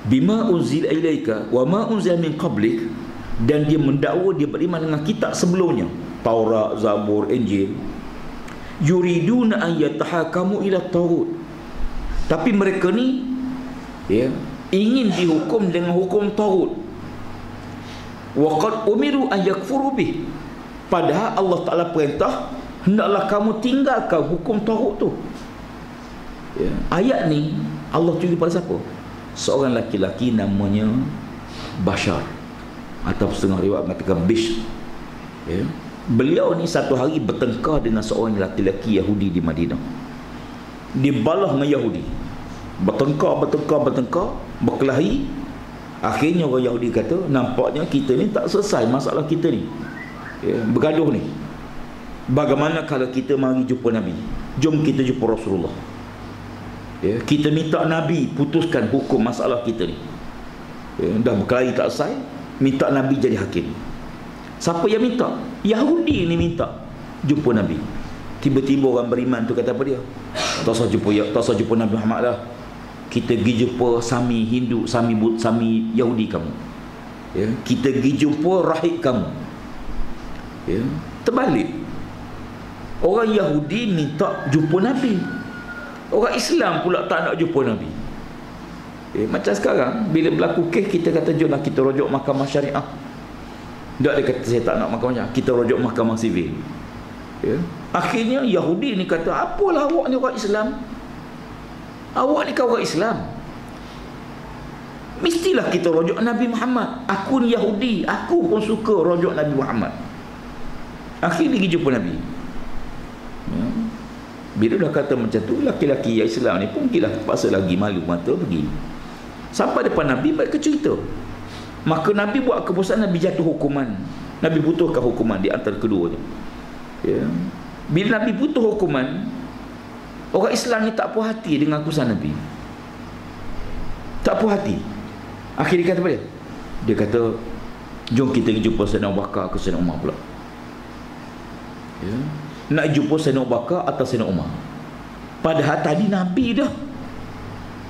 S1: bima unzila ilaika wa ma unzila min qablik, dan dia mendakwa dia beriman dengan kitab sebelumnya, Taurat, Zabur, Injil. Yuriduna an yatahakamu ila taghut, tapi mereka ni ingin dihukum dengan hukum taghut. Wa qad umiru an yakfuru bih, padahal Allah Taala perintah hendaklah kamu tinggalkan hukum taghut tu. Ayat ni Allah tuju pada siapa? Seorang laki-laki namanya Bashar, atau setengah riwayat mengatakan Bishr. Beliau ni satu hari bertengkar dengan seorang laki-laki Yahudi di Madinah. Dia balah dengan Yahudi, bertengkar, berkelahi. Akhirnya orang Yahudi kata, nampaknya kita ni tak selesai masalah kita ni, bergaduh ni. Bagaimana kalau kita mari jumpa Nabi? Jom kita jumpa Rasulullah. Kita minta Nabi putuskan hukum masalah kita ni. Dah berkelahi tak selesai, minta Nabi jadi hakim. Siapa yang minta? Yahudi ni minta jumpa Nabi. Tiba-tiba orang beriman tu kata apa dia? Tak usah jumpa Nabi Muhammad lah, kita pergi jumpa Sami Hindu, Sami Yahudi kamu. Kita pergi jumpa rahib kamu. Terbalik, orang Yahudi minta jumpa Nabi, orang Islam pula tak nak jumpa Nabi. Macam sekarang bila berlaku kes, kita kata jomlah kita rujuk mahkamah syariah. Tak, dia kata saya tak nak mahkamah, kita rujuk mahkamah sivil. Ya. Akhirnya Yahudi ni kata, apalah awak ni orang Islam, awak ni kan orang Islam, mestilah kita rujuk Nabi Muhammad. Aku ni Yahudi, aku pun suka rujuk Nabi Muhammad. Akhirnya pergi jumpa Nabi. Ya. Bila dah kata macam tu, laki-laki yang Islam ni pun pergilah, terpaksa lagi malu mata pergi. Sampai depan Nabi, mereka cerita. Maka Nabi buat keputusan, Nabi jatuh hukuman. Nabi putuskan hukuman di antara keduanya. Ya. Bila Nabi putus hukuman, orang Islam ni tak puas hati dengan keputusan Nabi. Tak puas hati. Akhirnya dia kata apa dia? Dia kata, jom kita pergi jumpa Sayyidina Abu Bakar ke Sayyidina Umar pula. Ya. Nak jumpa Sayyidina Abu Bakar atau Sayyidina Umar. Padahal tadi Nabi dah.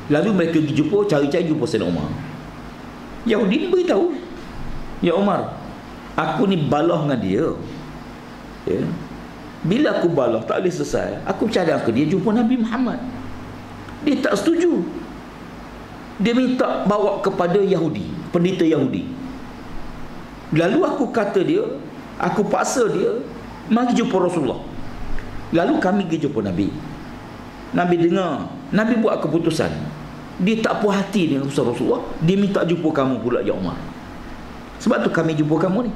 S1: Lalu mereka pergi jumpa, cari-cari jumpa Sayyidina Umar. Yahudi ni beritahu, ya Umar, aku ni balah dengan dia. Ya. Bila aku balah tak boleh selesai, aku cadang ke dia jumpa Nabi Muhammad. Dia tak setuju. Dia minta bawa kepada Yahudi, pendeta Yahudi. Lalu aku kata dia, aku paksa dia, mari jumpa Rasulullah. Lalu kami pergi jumpa Nabi. Nabi dengar, Nabi buat keputusan. Dia tak puas hati dengan keputusan Rasulullah. Dia minta jumpa kamu pula, ya Umar. Sebab tu kami jumpa kamu ni.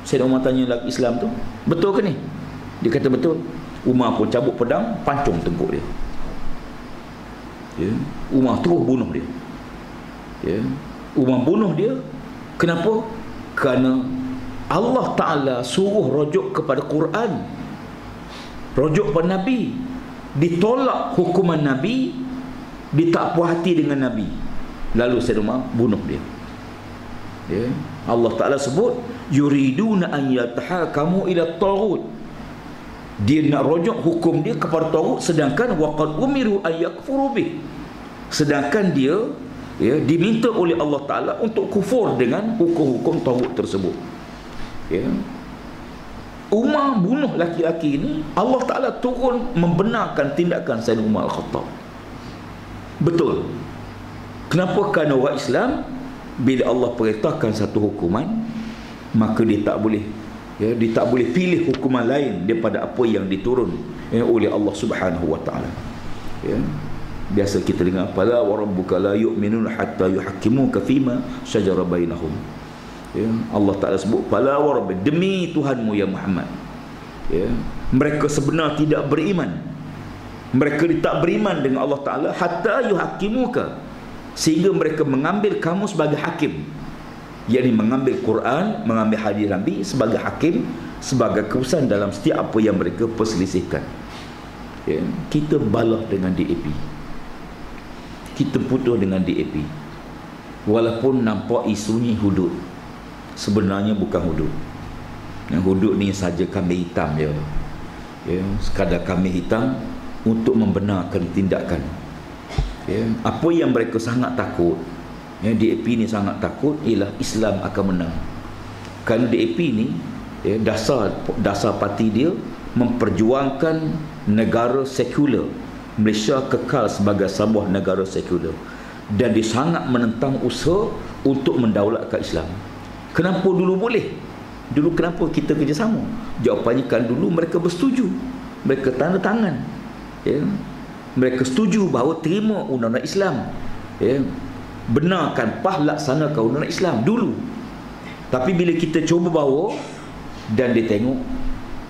S1: Sayyidina Umar tanya lelaki Islam tu, betul ke ni? Dia kata betul. Umar pun cabut pedang, pancung tengkuk dia. Ya. Umar terus bunuh dia. Ya. Umar bunuh dia. Kenapa? Kerana Allah Ta'ala suruh rujuk kepada Quran, rujuk pada Nabi. Ditolak hukuman Nabi, dia tak puas hati dengan Nabi. Lalu Sayyidina Umar bunuh dia. Ya. Allah Ta'ala sebut, yuriduna an yatahakamu ila taghut. Dia nak rujuk hukum dia kepada taghut, sedangkan waqad umiru an yakfuru bih. Sedangkan dia, ya, diminta oleh Allah Ta'ala untuk kufur dengan hukum-hukum taghut tersebut. Ya. Umar bunuh laki-laki ini, Allah Ta'ala turun membenarkan tindakan Sayyidina Umar Al-Khattab. Betul. Kenapa? Kerana orang Islam, bila Allah perintahkan satu hukuman, maka dia tak boleh, ya, dia tak boleh pilih hukuman lain daripada apa yang diturun, ya, oleh Allah Subhanahu wa Ta'ala. Ya. Biasa kita dengar, fala wa rabbuka la yu'minun hatta yuhakkimuka fima syajara bainahum. Ya. Allah Ta'ala sebut, fala wa rabbik, demi Tuhanmu ya Muhammad. Ya. Mereka sebenarnya tidak beriman. Mereka tak beriman dengan Allah Ta'ala hatta yuhakkimuka, sehingga mereka mengambil kamu sebagai hakim, yakni mengambil Quran, mengambil hadis Nabi sebagai hakim, sebagai keputusan dalam setiap apa yang mereka perselisihkan. Ya. Kita balah dengan DAP, kita putus dengan DAP, walaupun nampak isunya hudud, sebenarnya bukan hudud. Yang hudud ni saja kambing hitam je. Ya. Sekadar kambing hitam untuk membenarkan tindakan. Ya. Apa yang mereka sangat takut, ya, DAP ni sangat takut, ialah Islam akan menang. Kerana DAP ni, ya, dasar parti dia memperjuangkan negara sekular, Malaysia kekal sebagai sebuah negara sekular, dan dia sangat menentang usaha untuk mendaulatkan Islam. Kenapa dulu boleh? Dulu kenapa kita kerjasama? Jawapannya kan dulu mereka bersetuju, mereka tanda tangan, ya. Mereka setuju bahawa terima undang-undang Islam, ya, benarkan PAH laksanakan undang-undang Islam dulu. Tapi bila kita cuba bawa, dan dia tengok,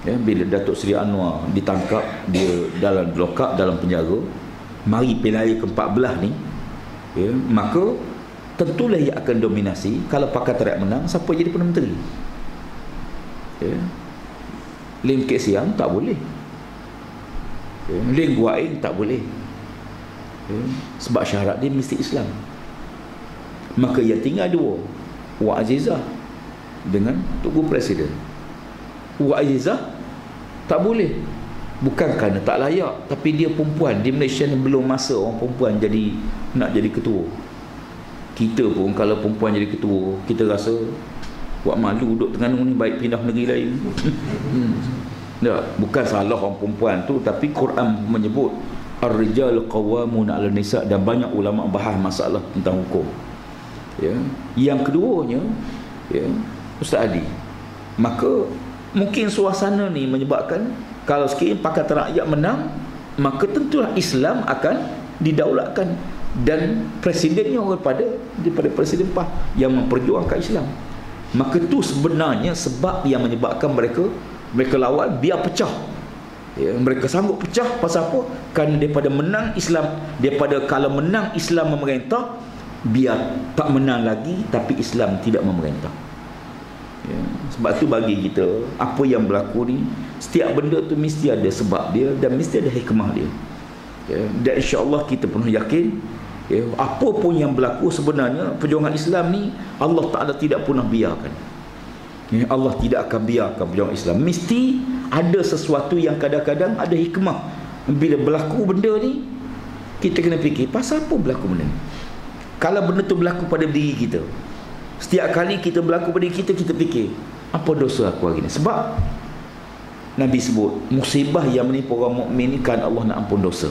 S1: ya, bila Datuk Seri Anwar ditangkap, dia dalam lokap, dalam penjara, mari pilihan ke-14 ni, ya, maka tentulah ia akan dominasi. Kalau Pakatan Rakyat menang, siapa jadi Perdana Menteri? Ya. Lim Kek Siang tak boleh, ya. Lim Guain tak boleh, ya. Sebab syarat dia mesti Islam. Maka yang tinggal dua, Wak Azizah dengan Tugu Presiden. Wak Azizah tak boleh, bukan kerana tak layak, tapi dia perempuan. Di Malaysia ni belum masa orang perempuan nak jadi ketua. Kita pun kalau perempuan jadi ketua, kita rasa buat malu duduk Terengganu ni, baik pindah negeri lain. Tak, bukan salah orang perempuan tu, tapi Quran menyebut ar-rijal qawwamuna 'alan nisa, dan banyak ulama bahas masalah tentang hukum. Ya. Yang keduanya, ya, Ustaz Adi, maka mungkin suasana ni menyebabkan kalau sekiranya Pakatan Rakyat menang, maka tentulah Islam akan didaulatkan dan presidennya daripada Presiden PAH yang memperjuangkan Islam. Maka tu sebenarnya sebab yang menyebabkan mereka lawan biar pecah. Ya, mereka sanggup pecah pasal apa? Kerana daripada menang Islam, daripada kalau menang Islam memerintah, biar tak menang lagi tapi Islam tidak memerintah. Ya, sebab tu bagi kita apa yang berlaku ni, setiap benda tu mesti ada sebab dia dan mesti ada hikmah dia. Ya, dan insya-Allah kita penuh yakin, ya, apa pun yang berlaku sebenarnya perjuangan Islam ni Allah Taala tidak pernah biarkan. Ya, Allah tidak akan biarkan perjuangan Islam. Mesti ada sesuatu yang kadang-kadang ada hikmah. Bila berlaku benda ni, kita kena fikir pasal apa berlaku benda ni. Kalau benda tu berlaku pada diri kita, setiap kali kita berlaku pada diri kita, kita fikir apa dosa aku hari ni. Sebab Nabi sebut musibah yang menimpa orang mukmin ni kan Allah nak ampun dosa.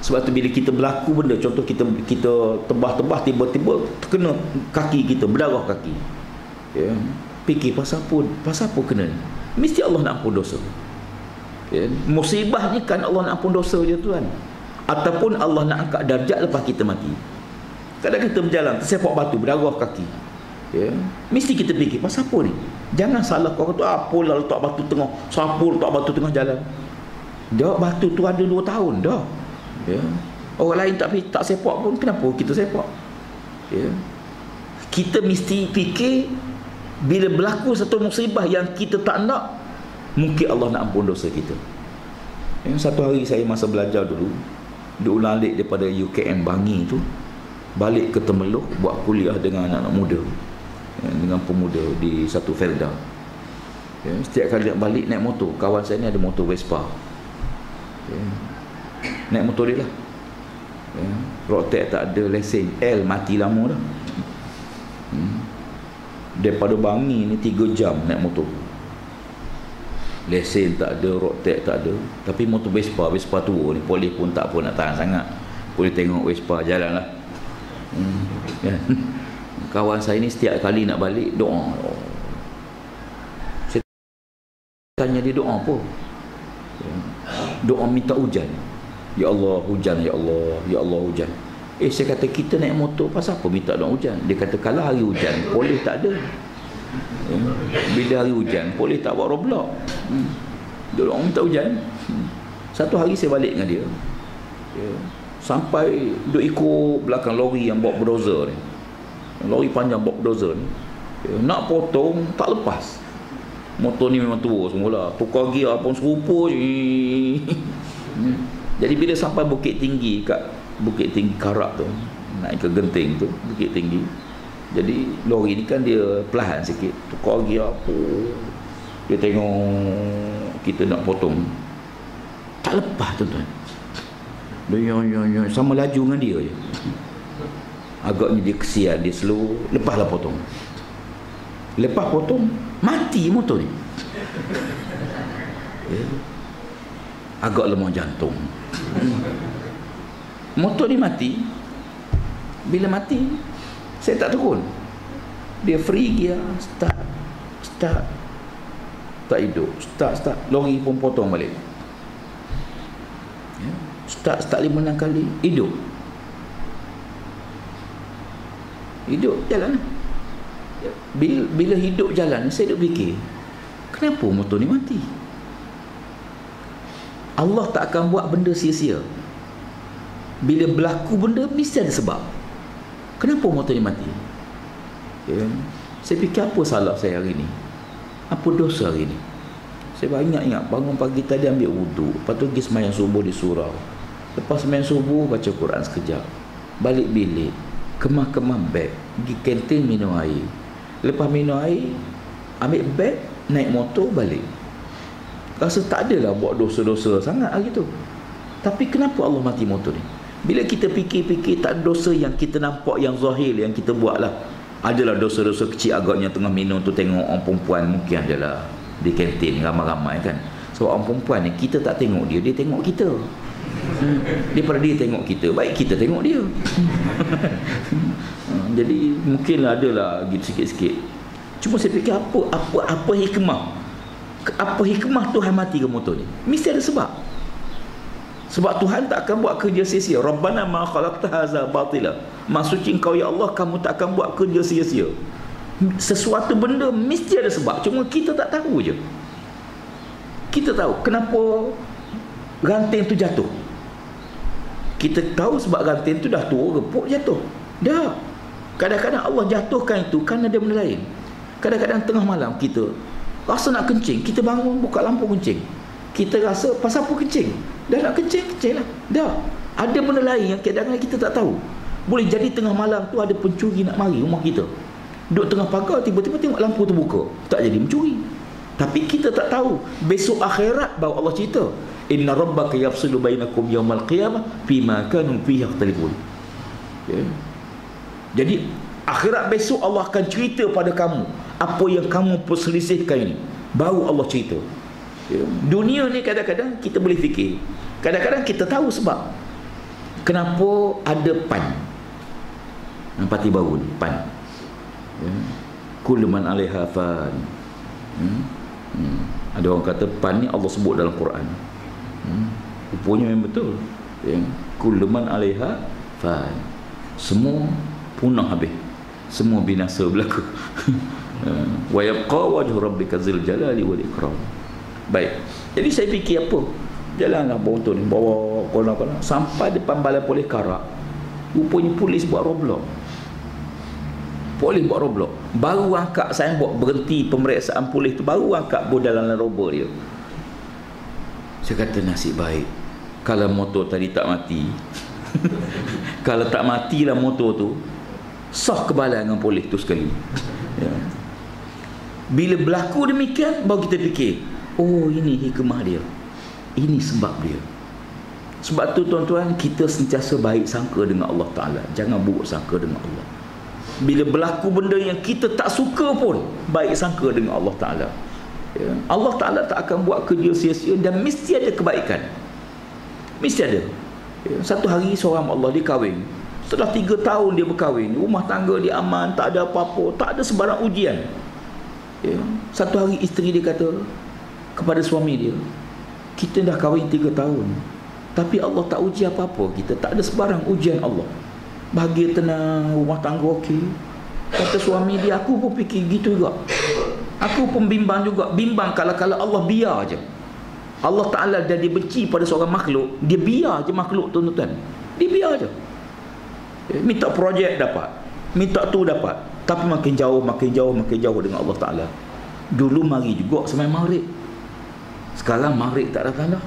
S1: Sebab tu bila kita berlaku benda, contoh kita tebah-tebah, tiba-tiba terkena kaki kita, berdarah kaki, ya, fikir pasal apa kena ni. Mesti Allah nak ampun dosa, ya. Musibah ni kan Allah nak ampun dosa je tuan. Ataupun Allah nak angkat darjat lepas kita mati. Kadang kita berjalan tersepak batu, berdarah kaki, ya, mesti kita fikir pasal apa ni. Jangan salah kau tu apalah letak batu tengah, siapa letak batu tengah jalan. Dah batu tu ada 2 tahun dah. Ya. Orang lain tak sepak pun, kenapa kita sepak? Ya. Kita mesti fikir bila berlaku satu musibah yang kita tak nak, mungkin Allah nak ampun dosa kita. Satu hari saya masa belajar dulu, diulang alik daripada UKM Bangi tu, balik ke Temeloh buat kuliah dengan anak-anak muda, ya, dengan pemuda di satu Felda. Ya, setiap kali nak balik naik motor, kawan saya ni ada motor Vespa. Ya, naik motor dia lah, ya, road tax tak ada, lesen L mati lama dah. Daripada Bangi ni 3 jam naik motor, lesen tak ada, road tax tak ada. Tapi motor Vespa tua ni, polis pun tak pun nak tahan sangat. Boleh tengok Vespa jalan lah. Ya. Kawan saya ni setiap kali nak balik doa. Saya tanya dia doa apa? Doa minta hujan. Ya Allah hujan, ya Allah, ya Allah hujan. Saya kata kita naik motor pasal apa minta doa hujan? Dia kata kalau hari hujan polis tak ada. Bila hari hujan polis tak buat roadblock. Dia doa minta hujan. Satu hari saya balik dengan dia, ya, sampai duk ikut belakang lori yang bawa bulldozer ni. Lori panjang bawa bulldozer ni, ya, nak potong tak lepas. Motor ni memang tua semula, tukar gear pun serupa je. Jadi bila sampai Bukit Tinggi, kat Bukit Tinggi Karak tu, naik ke Genting tu, Bukit Tinggi, jadi lori ni kan dia perlahan sikit, tukar gear apa, dia tengok kita nak potong, tak lepas tuan-tuan. Dia sama laju dengan dia je. Agaknya dia kesian, dia slow, lepaslah potong. Lepas potong, mati motor ni. Ya. Agak lemah jantung. Motor ni mati. Bila mati, saya tak turun. Dia free gear, start. Tak hidup, start. Lori pun potong balik. Ya. Start 5-6 kali, hidup jalan. Bila hidup jalan, saya duk fikir, kenapa motor ni mati? Allah tak akan buat benda sia-sia. Bila berlaku benda, mesti ada sebab. Kenapa motor ni mati? Ya. Saya fikir apa salah saya hari ni? Apa dosa hari ni? Saya ingat bangun pagi tadi ambil wuduk, lepas tu pergi sembahyang subuh di surau. Lepas sembahyang subuh baca Quran sekejap, balik bilik, kemah-kemah beg, pergi kantin minum air. Lepas minum air, ambil beg, naik motor balik. Rasa tak adalah buat dosa-dosa sangat hari tu. Tapi kenapa Allah mati motor ni? Bila kita fikir-fikir, tak ada dosa yang kita nampak, yang zahir yang kita buat lah. Adalah dosa-dosa kecil agaknya, tengah minum tu tengok orang perempuan, mungkin adalah di kantin ramai-ramai kan. So orang perempuan ni kita tak tengok dia, dia tengok kita. Daripada dia tengok kita, baik kita tengok dia. Jadi mungkinlah adalah gitu sikit-sikit. Cuma saya fikir apa hikmah? Apa hikmah Tuhan matikan motor ni? Mesti ada sebab. Sebab Tuhan tak akan buat kerja sia-sia. Rabbana ma khalaqta hadza batila. Maksud Engkau ya Allah, kamu tak akan buat kerja sia-sia. Sesuatu benda mesti ada sebab. Cuma kita tak tahu je. Kita tahu kenapa ranting tu jatuh. Kita tahu sebab ranting tu dah tua, repuk, jatuh. Dah. Kadang-kadang Allah jatuhkan itu kerana ada benda lain. Kadang-kadang tengah malam kita rasa nak kencing, kita bangun buka lampu kencing. Kita rasa pasal apa kencing? Dah nak kencing, kencing lah. Dah. Ada benda lain yang kadang-kadang kita tak tahu. Boleh jadi tengah malam tu ada pencuri nak mari rumah kita. Duduk tengah pagar, tiba-tiba tengok lampu terbuka. Tak jadi mencuri. Tapi kita tak tahu. Besok akhirat baru Allah cerita. Inna rabbaka yafsilu bainakum yawmal qiyamah fima kanu fihi yakhtalifun. Jadi akhirat besok Allah akan cerita pada kamu apa yang kamu perselisihkan ini. Baru Allah cerita. Dunia ni kadang-kadang kita boleh fikir, kadang-kadang kita tahu sebab kenapa ada PAN, parti baru ni, PAN. Kullu man 'alaiha fan. Ada orang kata PAN ni Allah sebut dalam Quran. Rupanya memang betul. Kullu man 'alaiha fan. Semua punah habis. Semua binasa berlaku. Wa yabqa wajhu rabbika dzil jalali wal ikram. Baik. Jadi saya fikir apa? Jalanlah motor ni bawa kolam-kolam sampai depan balai polis Karak. Rupanya polis buat roblok. Polis buat roblok. Baru angkat signboard berhenti pemeriksaan polis tu, baru angkat bodalan robo dia. Saya kata nasib baik kalau motor tadi tak mati. Kalau tak matilah motor tu, sah kebalan dengan polis tu sekali. Bila berlaku demikian, baru kita fikir, oh ini hikmah dia, ini sebab dia. Sebab tu tuan-tuan, kita sentiasa baik sangka dengan Allah Ta'ala. Jangan buruk sangka dengan Allah. Bila berlaku benda yang kita tak suka pun, baik sangka dengan Allah Ta'ala. Allah Ta'ala tak akan buat kerja sia-sia, dan mesti ada kebaikan. Mesti ada. Satu hari seorang Allah dia kahwin. Setelah 3 tahun dia berkahwin, rumah tangga dia aman, tak ada apa-apa, tak ada sebarang ujian. Satu hari isteri dia kata kepada suami dia, kita dah kahwin 3 tahun, tapi Allah tak uji apa-apa kita, tak ada sebarang ujian Allah. Bahagia tenang, rumah tangga okey. Kata suami dia, aku pun fikir gitu juga. Aku pun bimbang juga. Bimbang kalau Allah biar je. Allah Ta'ala dah dibenci pada seorang makhluk, dia biar je makhluk tu, tuan-tuan. Dia biar je. Minta projek dapat, minta tu dapat, tapi makin jauh dengan Allah Ta'ala. Dulu mari juga semai maghrib, sekarang maghrib tak datang dah.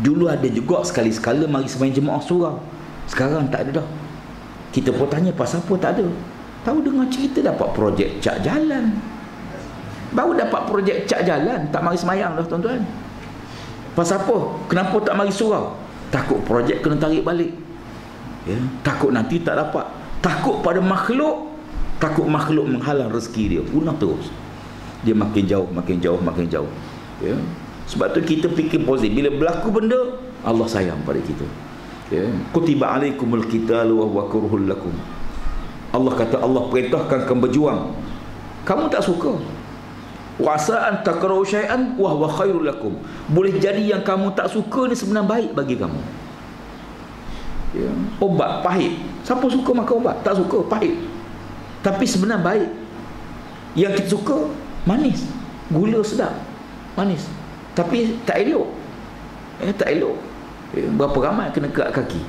S1: Dulu ada juga sekali-sekala mari semai jemaah surau, sekarang tak ada dah. Kita pun tanya pasal apa tak ada. Tahu dengar cerita dapat projek cat jalan. Baru dapat projek cat jalan, tak mari semayang dah tuan-tuan. Pasal apa? Kenapa tak mari surau? Takut projek kena tarik balik. Takut nanti tak dapat. Takut pada makhluk. Takut makhluk menghalang rezeki dia. Punah terus. Dia makin jauh. Sebab tu kita fikir positif. Bila berlaku benda, Allah sayang pada kita. Kutiba alaikumul qitalu wa huwa kurhul lakum. Allah kata, Allah perintahkan kamu berjuang, kamu tak suka. Wa asa an takrahu syai'an wa huwa khairul lakum. Boleh jadi yang kamu tak suka ni sebenarnya baik bagi kamu. Obat pahit, siapa suka makan obat? Tak suka, pahit. Tapi sebenarnya baik. Yang kita suka manis, gula sedap, manis. Tapi tak elok. Tak elok. Berapa ramai kena kerat kaki.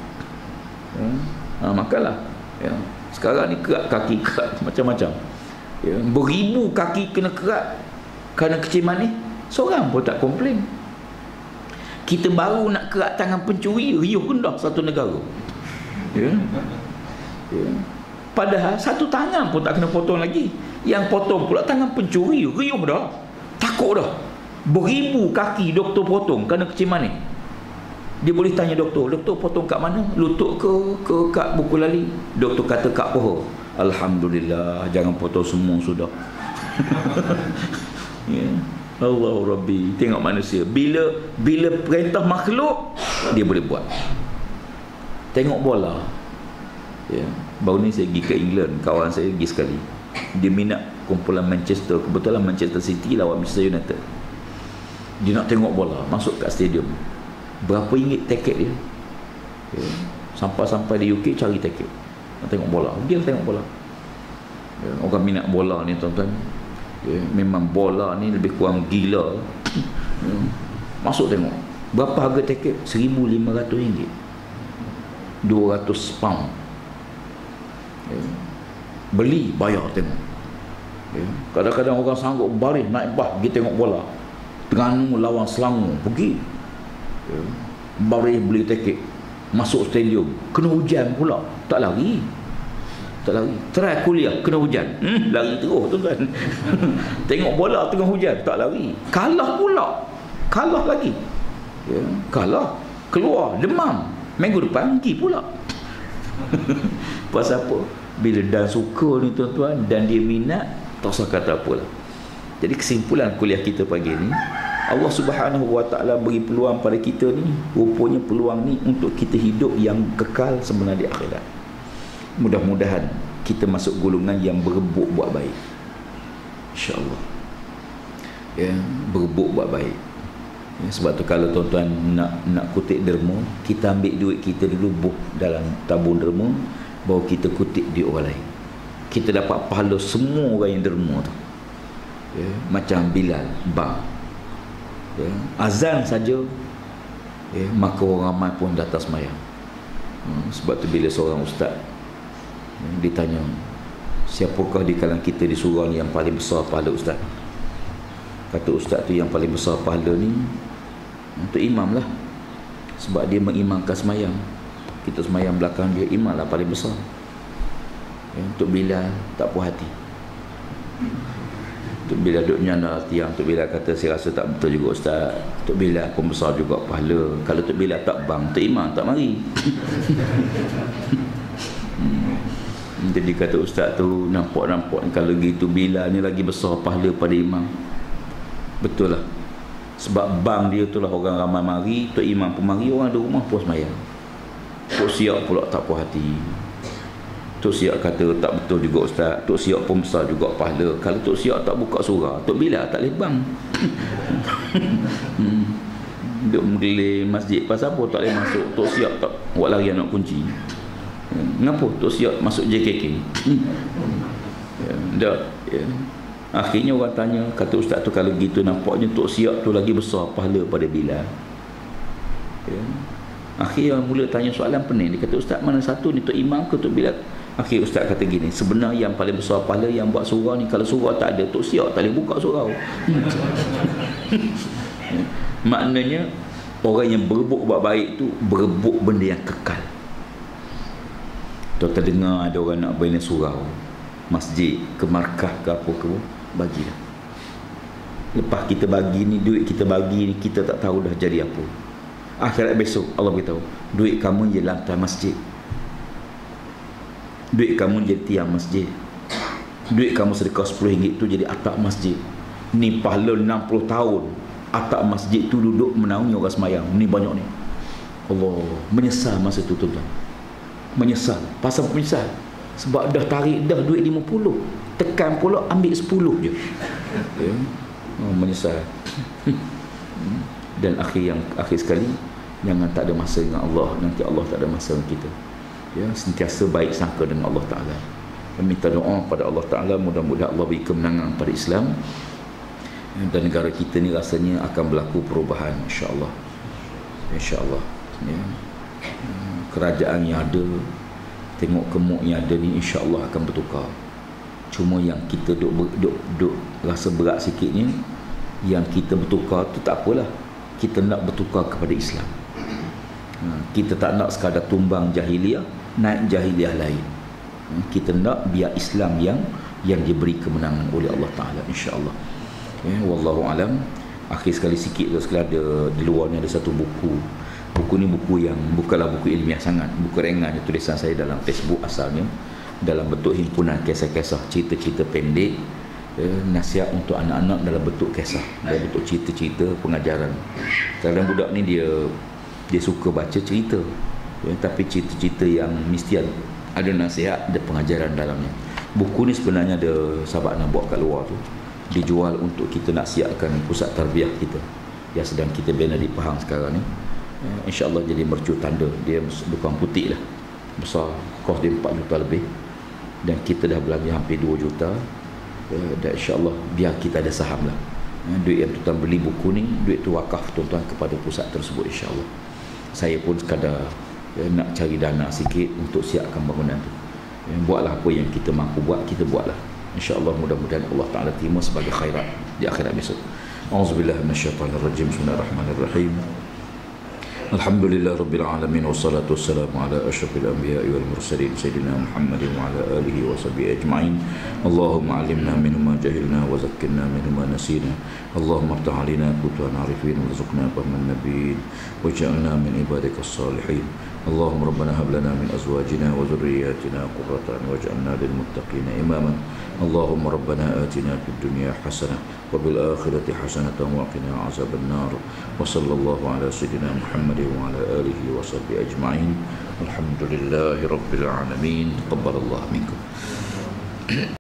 S1: Makanlah. Sekarang ni kerat kaki, kerat macam-macam. Beribu kaki kena kerat kerana kecil manis, seorang pun tak komplain. Kita baru nak kerat tangan pencuri, riuh pun dah satu negara. Padahal satu tangan pun tak kena potong lagi. Yang potong pula tangan pencuri, riuh dah, takut dah. Beribu kaki doktor potong kerana kecil manis. Dia boleh tanya doktor, doktor potong kat mana? Lutut ke kat buku lali? Doktor kata kat paha. Alhamdulillah, jangan potong semua sudah. Allah Rabbi. Tengok manusia, bila perintah makhluk, dia boleh buat. Tengok bola. Baru ni saya pergi ke England, kawan saya pergi sekali. Dia minat kumpulan Manchester, kebetulan Manchester City lawan Manchester United. Dia nak tengok bola, masuk kat stadium. Berapa ringgit tiket dia? Sampai-sampai di UK cari tiket nak tengok bola. Dia tengok bola. Orang minat bola ni tuan-tuan, memang bola ni lebih kurang gila. Masuk tengok. Berapa harga tiket? RM1,500, 200 pound. Beli, bayar, tengok. Kadang-kadang orang sanggup baris naik bas pergi tengok bola. Terengganu lawan Selangor, pergi baris beli tiket, masuk stadium, kena hujan pula, tak lari. Try kuliah, kena hujan, lari terus tuan-tuan. Tengok bola tengah hujan, tak lari. Kalah pula, kalah lagi, kalah, keluar, demam, minggu depan pergi pula. Pasal apa? Bila Dan suka ni tuan-tuan, dan dia minat, tak usah kata apalah. Jadi kesimpulan kuliah kita pagi ni, Allah Subhanahu Wa Taala beri peluang pada kita ni, rupanya peluang ni untuk kita hidup yang kekal sebenar di akhirat. Mudah-mudahan kita masuk golongan yang berebut buat baik, insya-Allah. Berebut buat baik. Sebab tu kalau tuan-tuan nak kutip derma, kita ambil duit kita dulu dalam tabung derma, baru kita kutip di orang lain. Kita dapat pahala semua orang yang derma tu. Macam Bilal, bang, azan saja, maka orang ramai pun datang sembahyang. Sebab tu bila seorang ustaz ditanya, siapakah di kalangan kita di surau ni yang paling besar pahala ustaz? Kata ustaz tu, yang paling besar pahala ni untuk imam lah, sebab dia mengimamkan sembahyang. Kita sembahyang belakang dia, imam lah paling besar. Untuk Bilal tak puas hati. Tok Bilal duduk nyana tiang. Tok Bilal kata, saya rasa tak betul juga ustaz. Tok Bilal pun besar juga pahala. Kalau Tok Bilal tak bang, Tok Imam tak mari. Jadi kata ustaz tu, nampak kalau gitu Bilal ni lagi besar pahala pada imam. Betul lah. Sebab bang dia tu lah orang ramai mari, Tok Imam pun mari, orang di rumah pun semayang. Tok Siak pula tak puas hati. Tok Siak kata, tak betul juga ustaz, Tok Siak pun besar juga pahala. Kalau Tok Siak tak buka surah, Tok Bilal tak boleh bang. Duk mengeliling masjid, pasal apa tak boleh masuk? Tok Siak tak buat lari nak kunci. Kenapa Tok Siak masuk JKK? Akhirnya orang tanya, kata ustaz tu, kalau gitu nampaknya Tok Siak tu lagi besar pahala pada Bilal. Akhirnya orang mula tanya soalan pening. Dia kata, ustaz mana satu ni, Tok Imam ke Tok Bilal? Akhir ustaz kata gini, sebenarnya yang paling besar pahala yang buat surau ni, kalau surau tak ada, Tok Siak tak boleh buka surau. Maknanya orang yang berebut buat baik tu berebut benda yang kekal. Tuan terdengar ada orang nak bina surau, masjid ke markah ke apa ke, bagilah. Lepas kita bagi ni, duit kita bagi ni, kita tak tahu dah jadi apa. Akhirat besok Allah beritahu, duit kamu je lantai masjid, duit kamu jadi tiang masjid, duit kamu sedekah RM10 tu jadi atap masjid. Ni pahala 60 tahun atap masjid tu duduk menaungi orang semayang. Ni banyak ni. Allah menyesal masa tu tuan-tuan. Menyesal. Pasal menyesal? Sebab dah tarik dah duit 50, tekan pula ambil 10 je. Menyesal. Dan akhir sekali, jangan tak ada masa dengan Allah, nanti Allah tak ada masa dengan kita. Sentiasa baik sangka dengan Allah Ta'ala. Minta doa pada Allah Ta'ala, mudah-mudahan Allah beri kemenangan pada Islam, dan negara kita ni rasanya akan berlaku perubahan, insya-Allah. Insya-Allah. Kerajaan yang ada, tengok kemuk yang ada ni, insya-Allah akan bertukar. Cuma yang kita duk rasa berat sikitnya, yang kita bertukar tu tak apalah, kita nak bertukar kepada Islam. Kita tak nak sekadar tumbang jahiliah, naik jahiliah lain. Kita nak biar Islam yang diberi kemenangan oleh Allah Ta'ala, insya-Allah. Wallahu alam. Akhir sekali sikit tu, sekali ada di luar ni ada satu buku. Buku ni buku yang bukanlah buku ilmiah sangat, buku ringan, tulisan saya dalam Facebook asalnya, dalam bentuk himpunan kisah-kisah, cerita-cerita pendek, nasihat untuk anak-anak dalam bentuk kisah, dalam bentuk cerita-cerita pengajaran. Kadang budak ni dia suka baca cerita, tapi cerita-cerita yang mesti ada nasihat, ada pengajaran dalamnya. Buku ni sebenarnya ada sahabat nak buat kat luar tu, dijual untuk kita nak siapkan pusat tarbiyah kita yang sedang kita bina di Pahang sekarang ni. InsyaAllah jadi mercu tanda. Dia bukan putih lah, besar, kos dia 4 juta lebih, dan kita dah belanja hampir 2 juta. Dan insyaAllah biar kita ada saham lah. Duit yang tuan beli buku ni, duit tu wakaf tuan-tuan kepada pusat tersebut insyaAllah. Saya pun sekadar nak cari dana sikit untuk siapkan bangunan tu. Buatlah apa yang kita mampu buat, kita buatlah. InsyaAllah mudah-mudahan Allah Ta'ala terima sebagai khairat di akhirat besok. A'udzubillah minasyaitanirrajim. Bismillahirrahmanirrahim. Alhamdulillah Rabbil Alamin. Wassalatu wassalamu ala ashrafil anbiya'i wal mursalin Sayyidina Muhammadin wa ala alihi wa sahbihi ajma'in. Allahumma alimna minhu ma jahilna wa zakkirna minhu ma nasina. Allahumma aftah alina kutuan arifin warzuqna fahman nabiyyin waj'alna min ibadikas salihin. Allahumma rabbana hab lana min azwajina wa dhurriyyatina qurrata a'yun waj'alna lil muttaqina imama. Allahumma rabbana atina fid dunya hasanah wa bil akhirati hasanatan wa qina azaban nar. Wa sallallahu ala sayyidina Muhammadin wa ala alihi wa sahbihi ajma'in. Alhamdulillahi rabbil alamin. Taqabbalallahu minkum.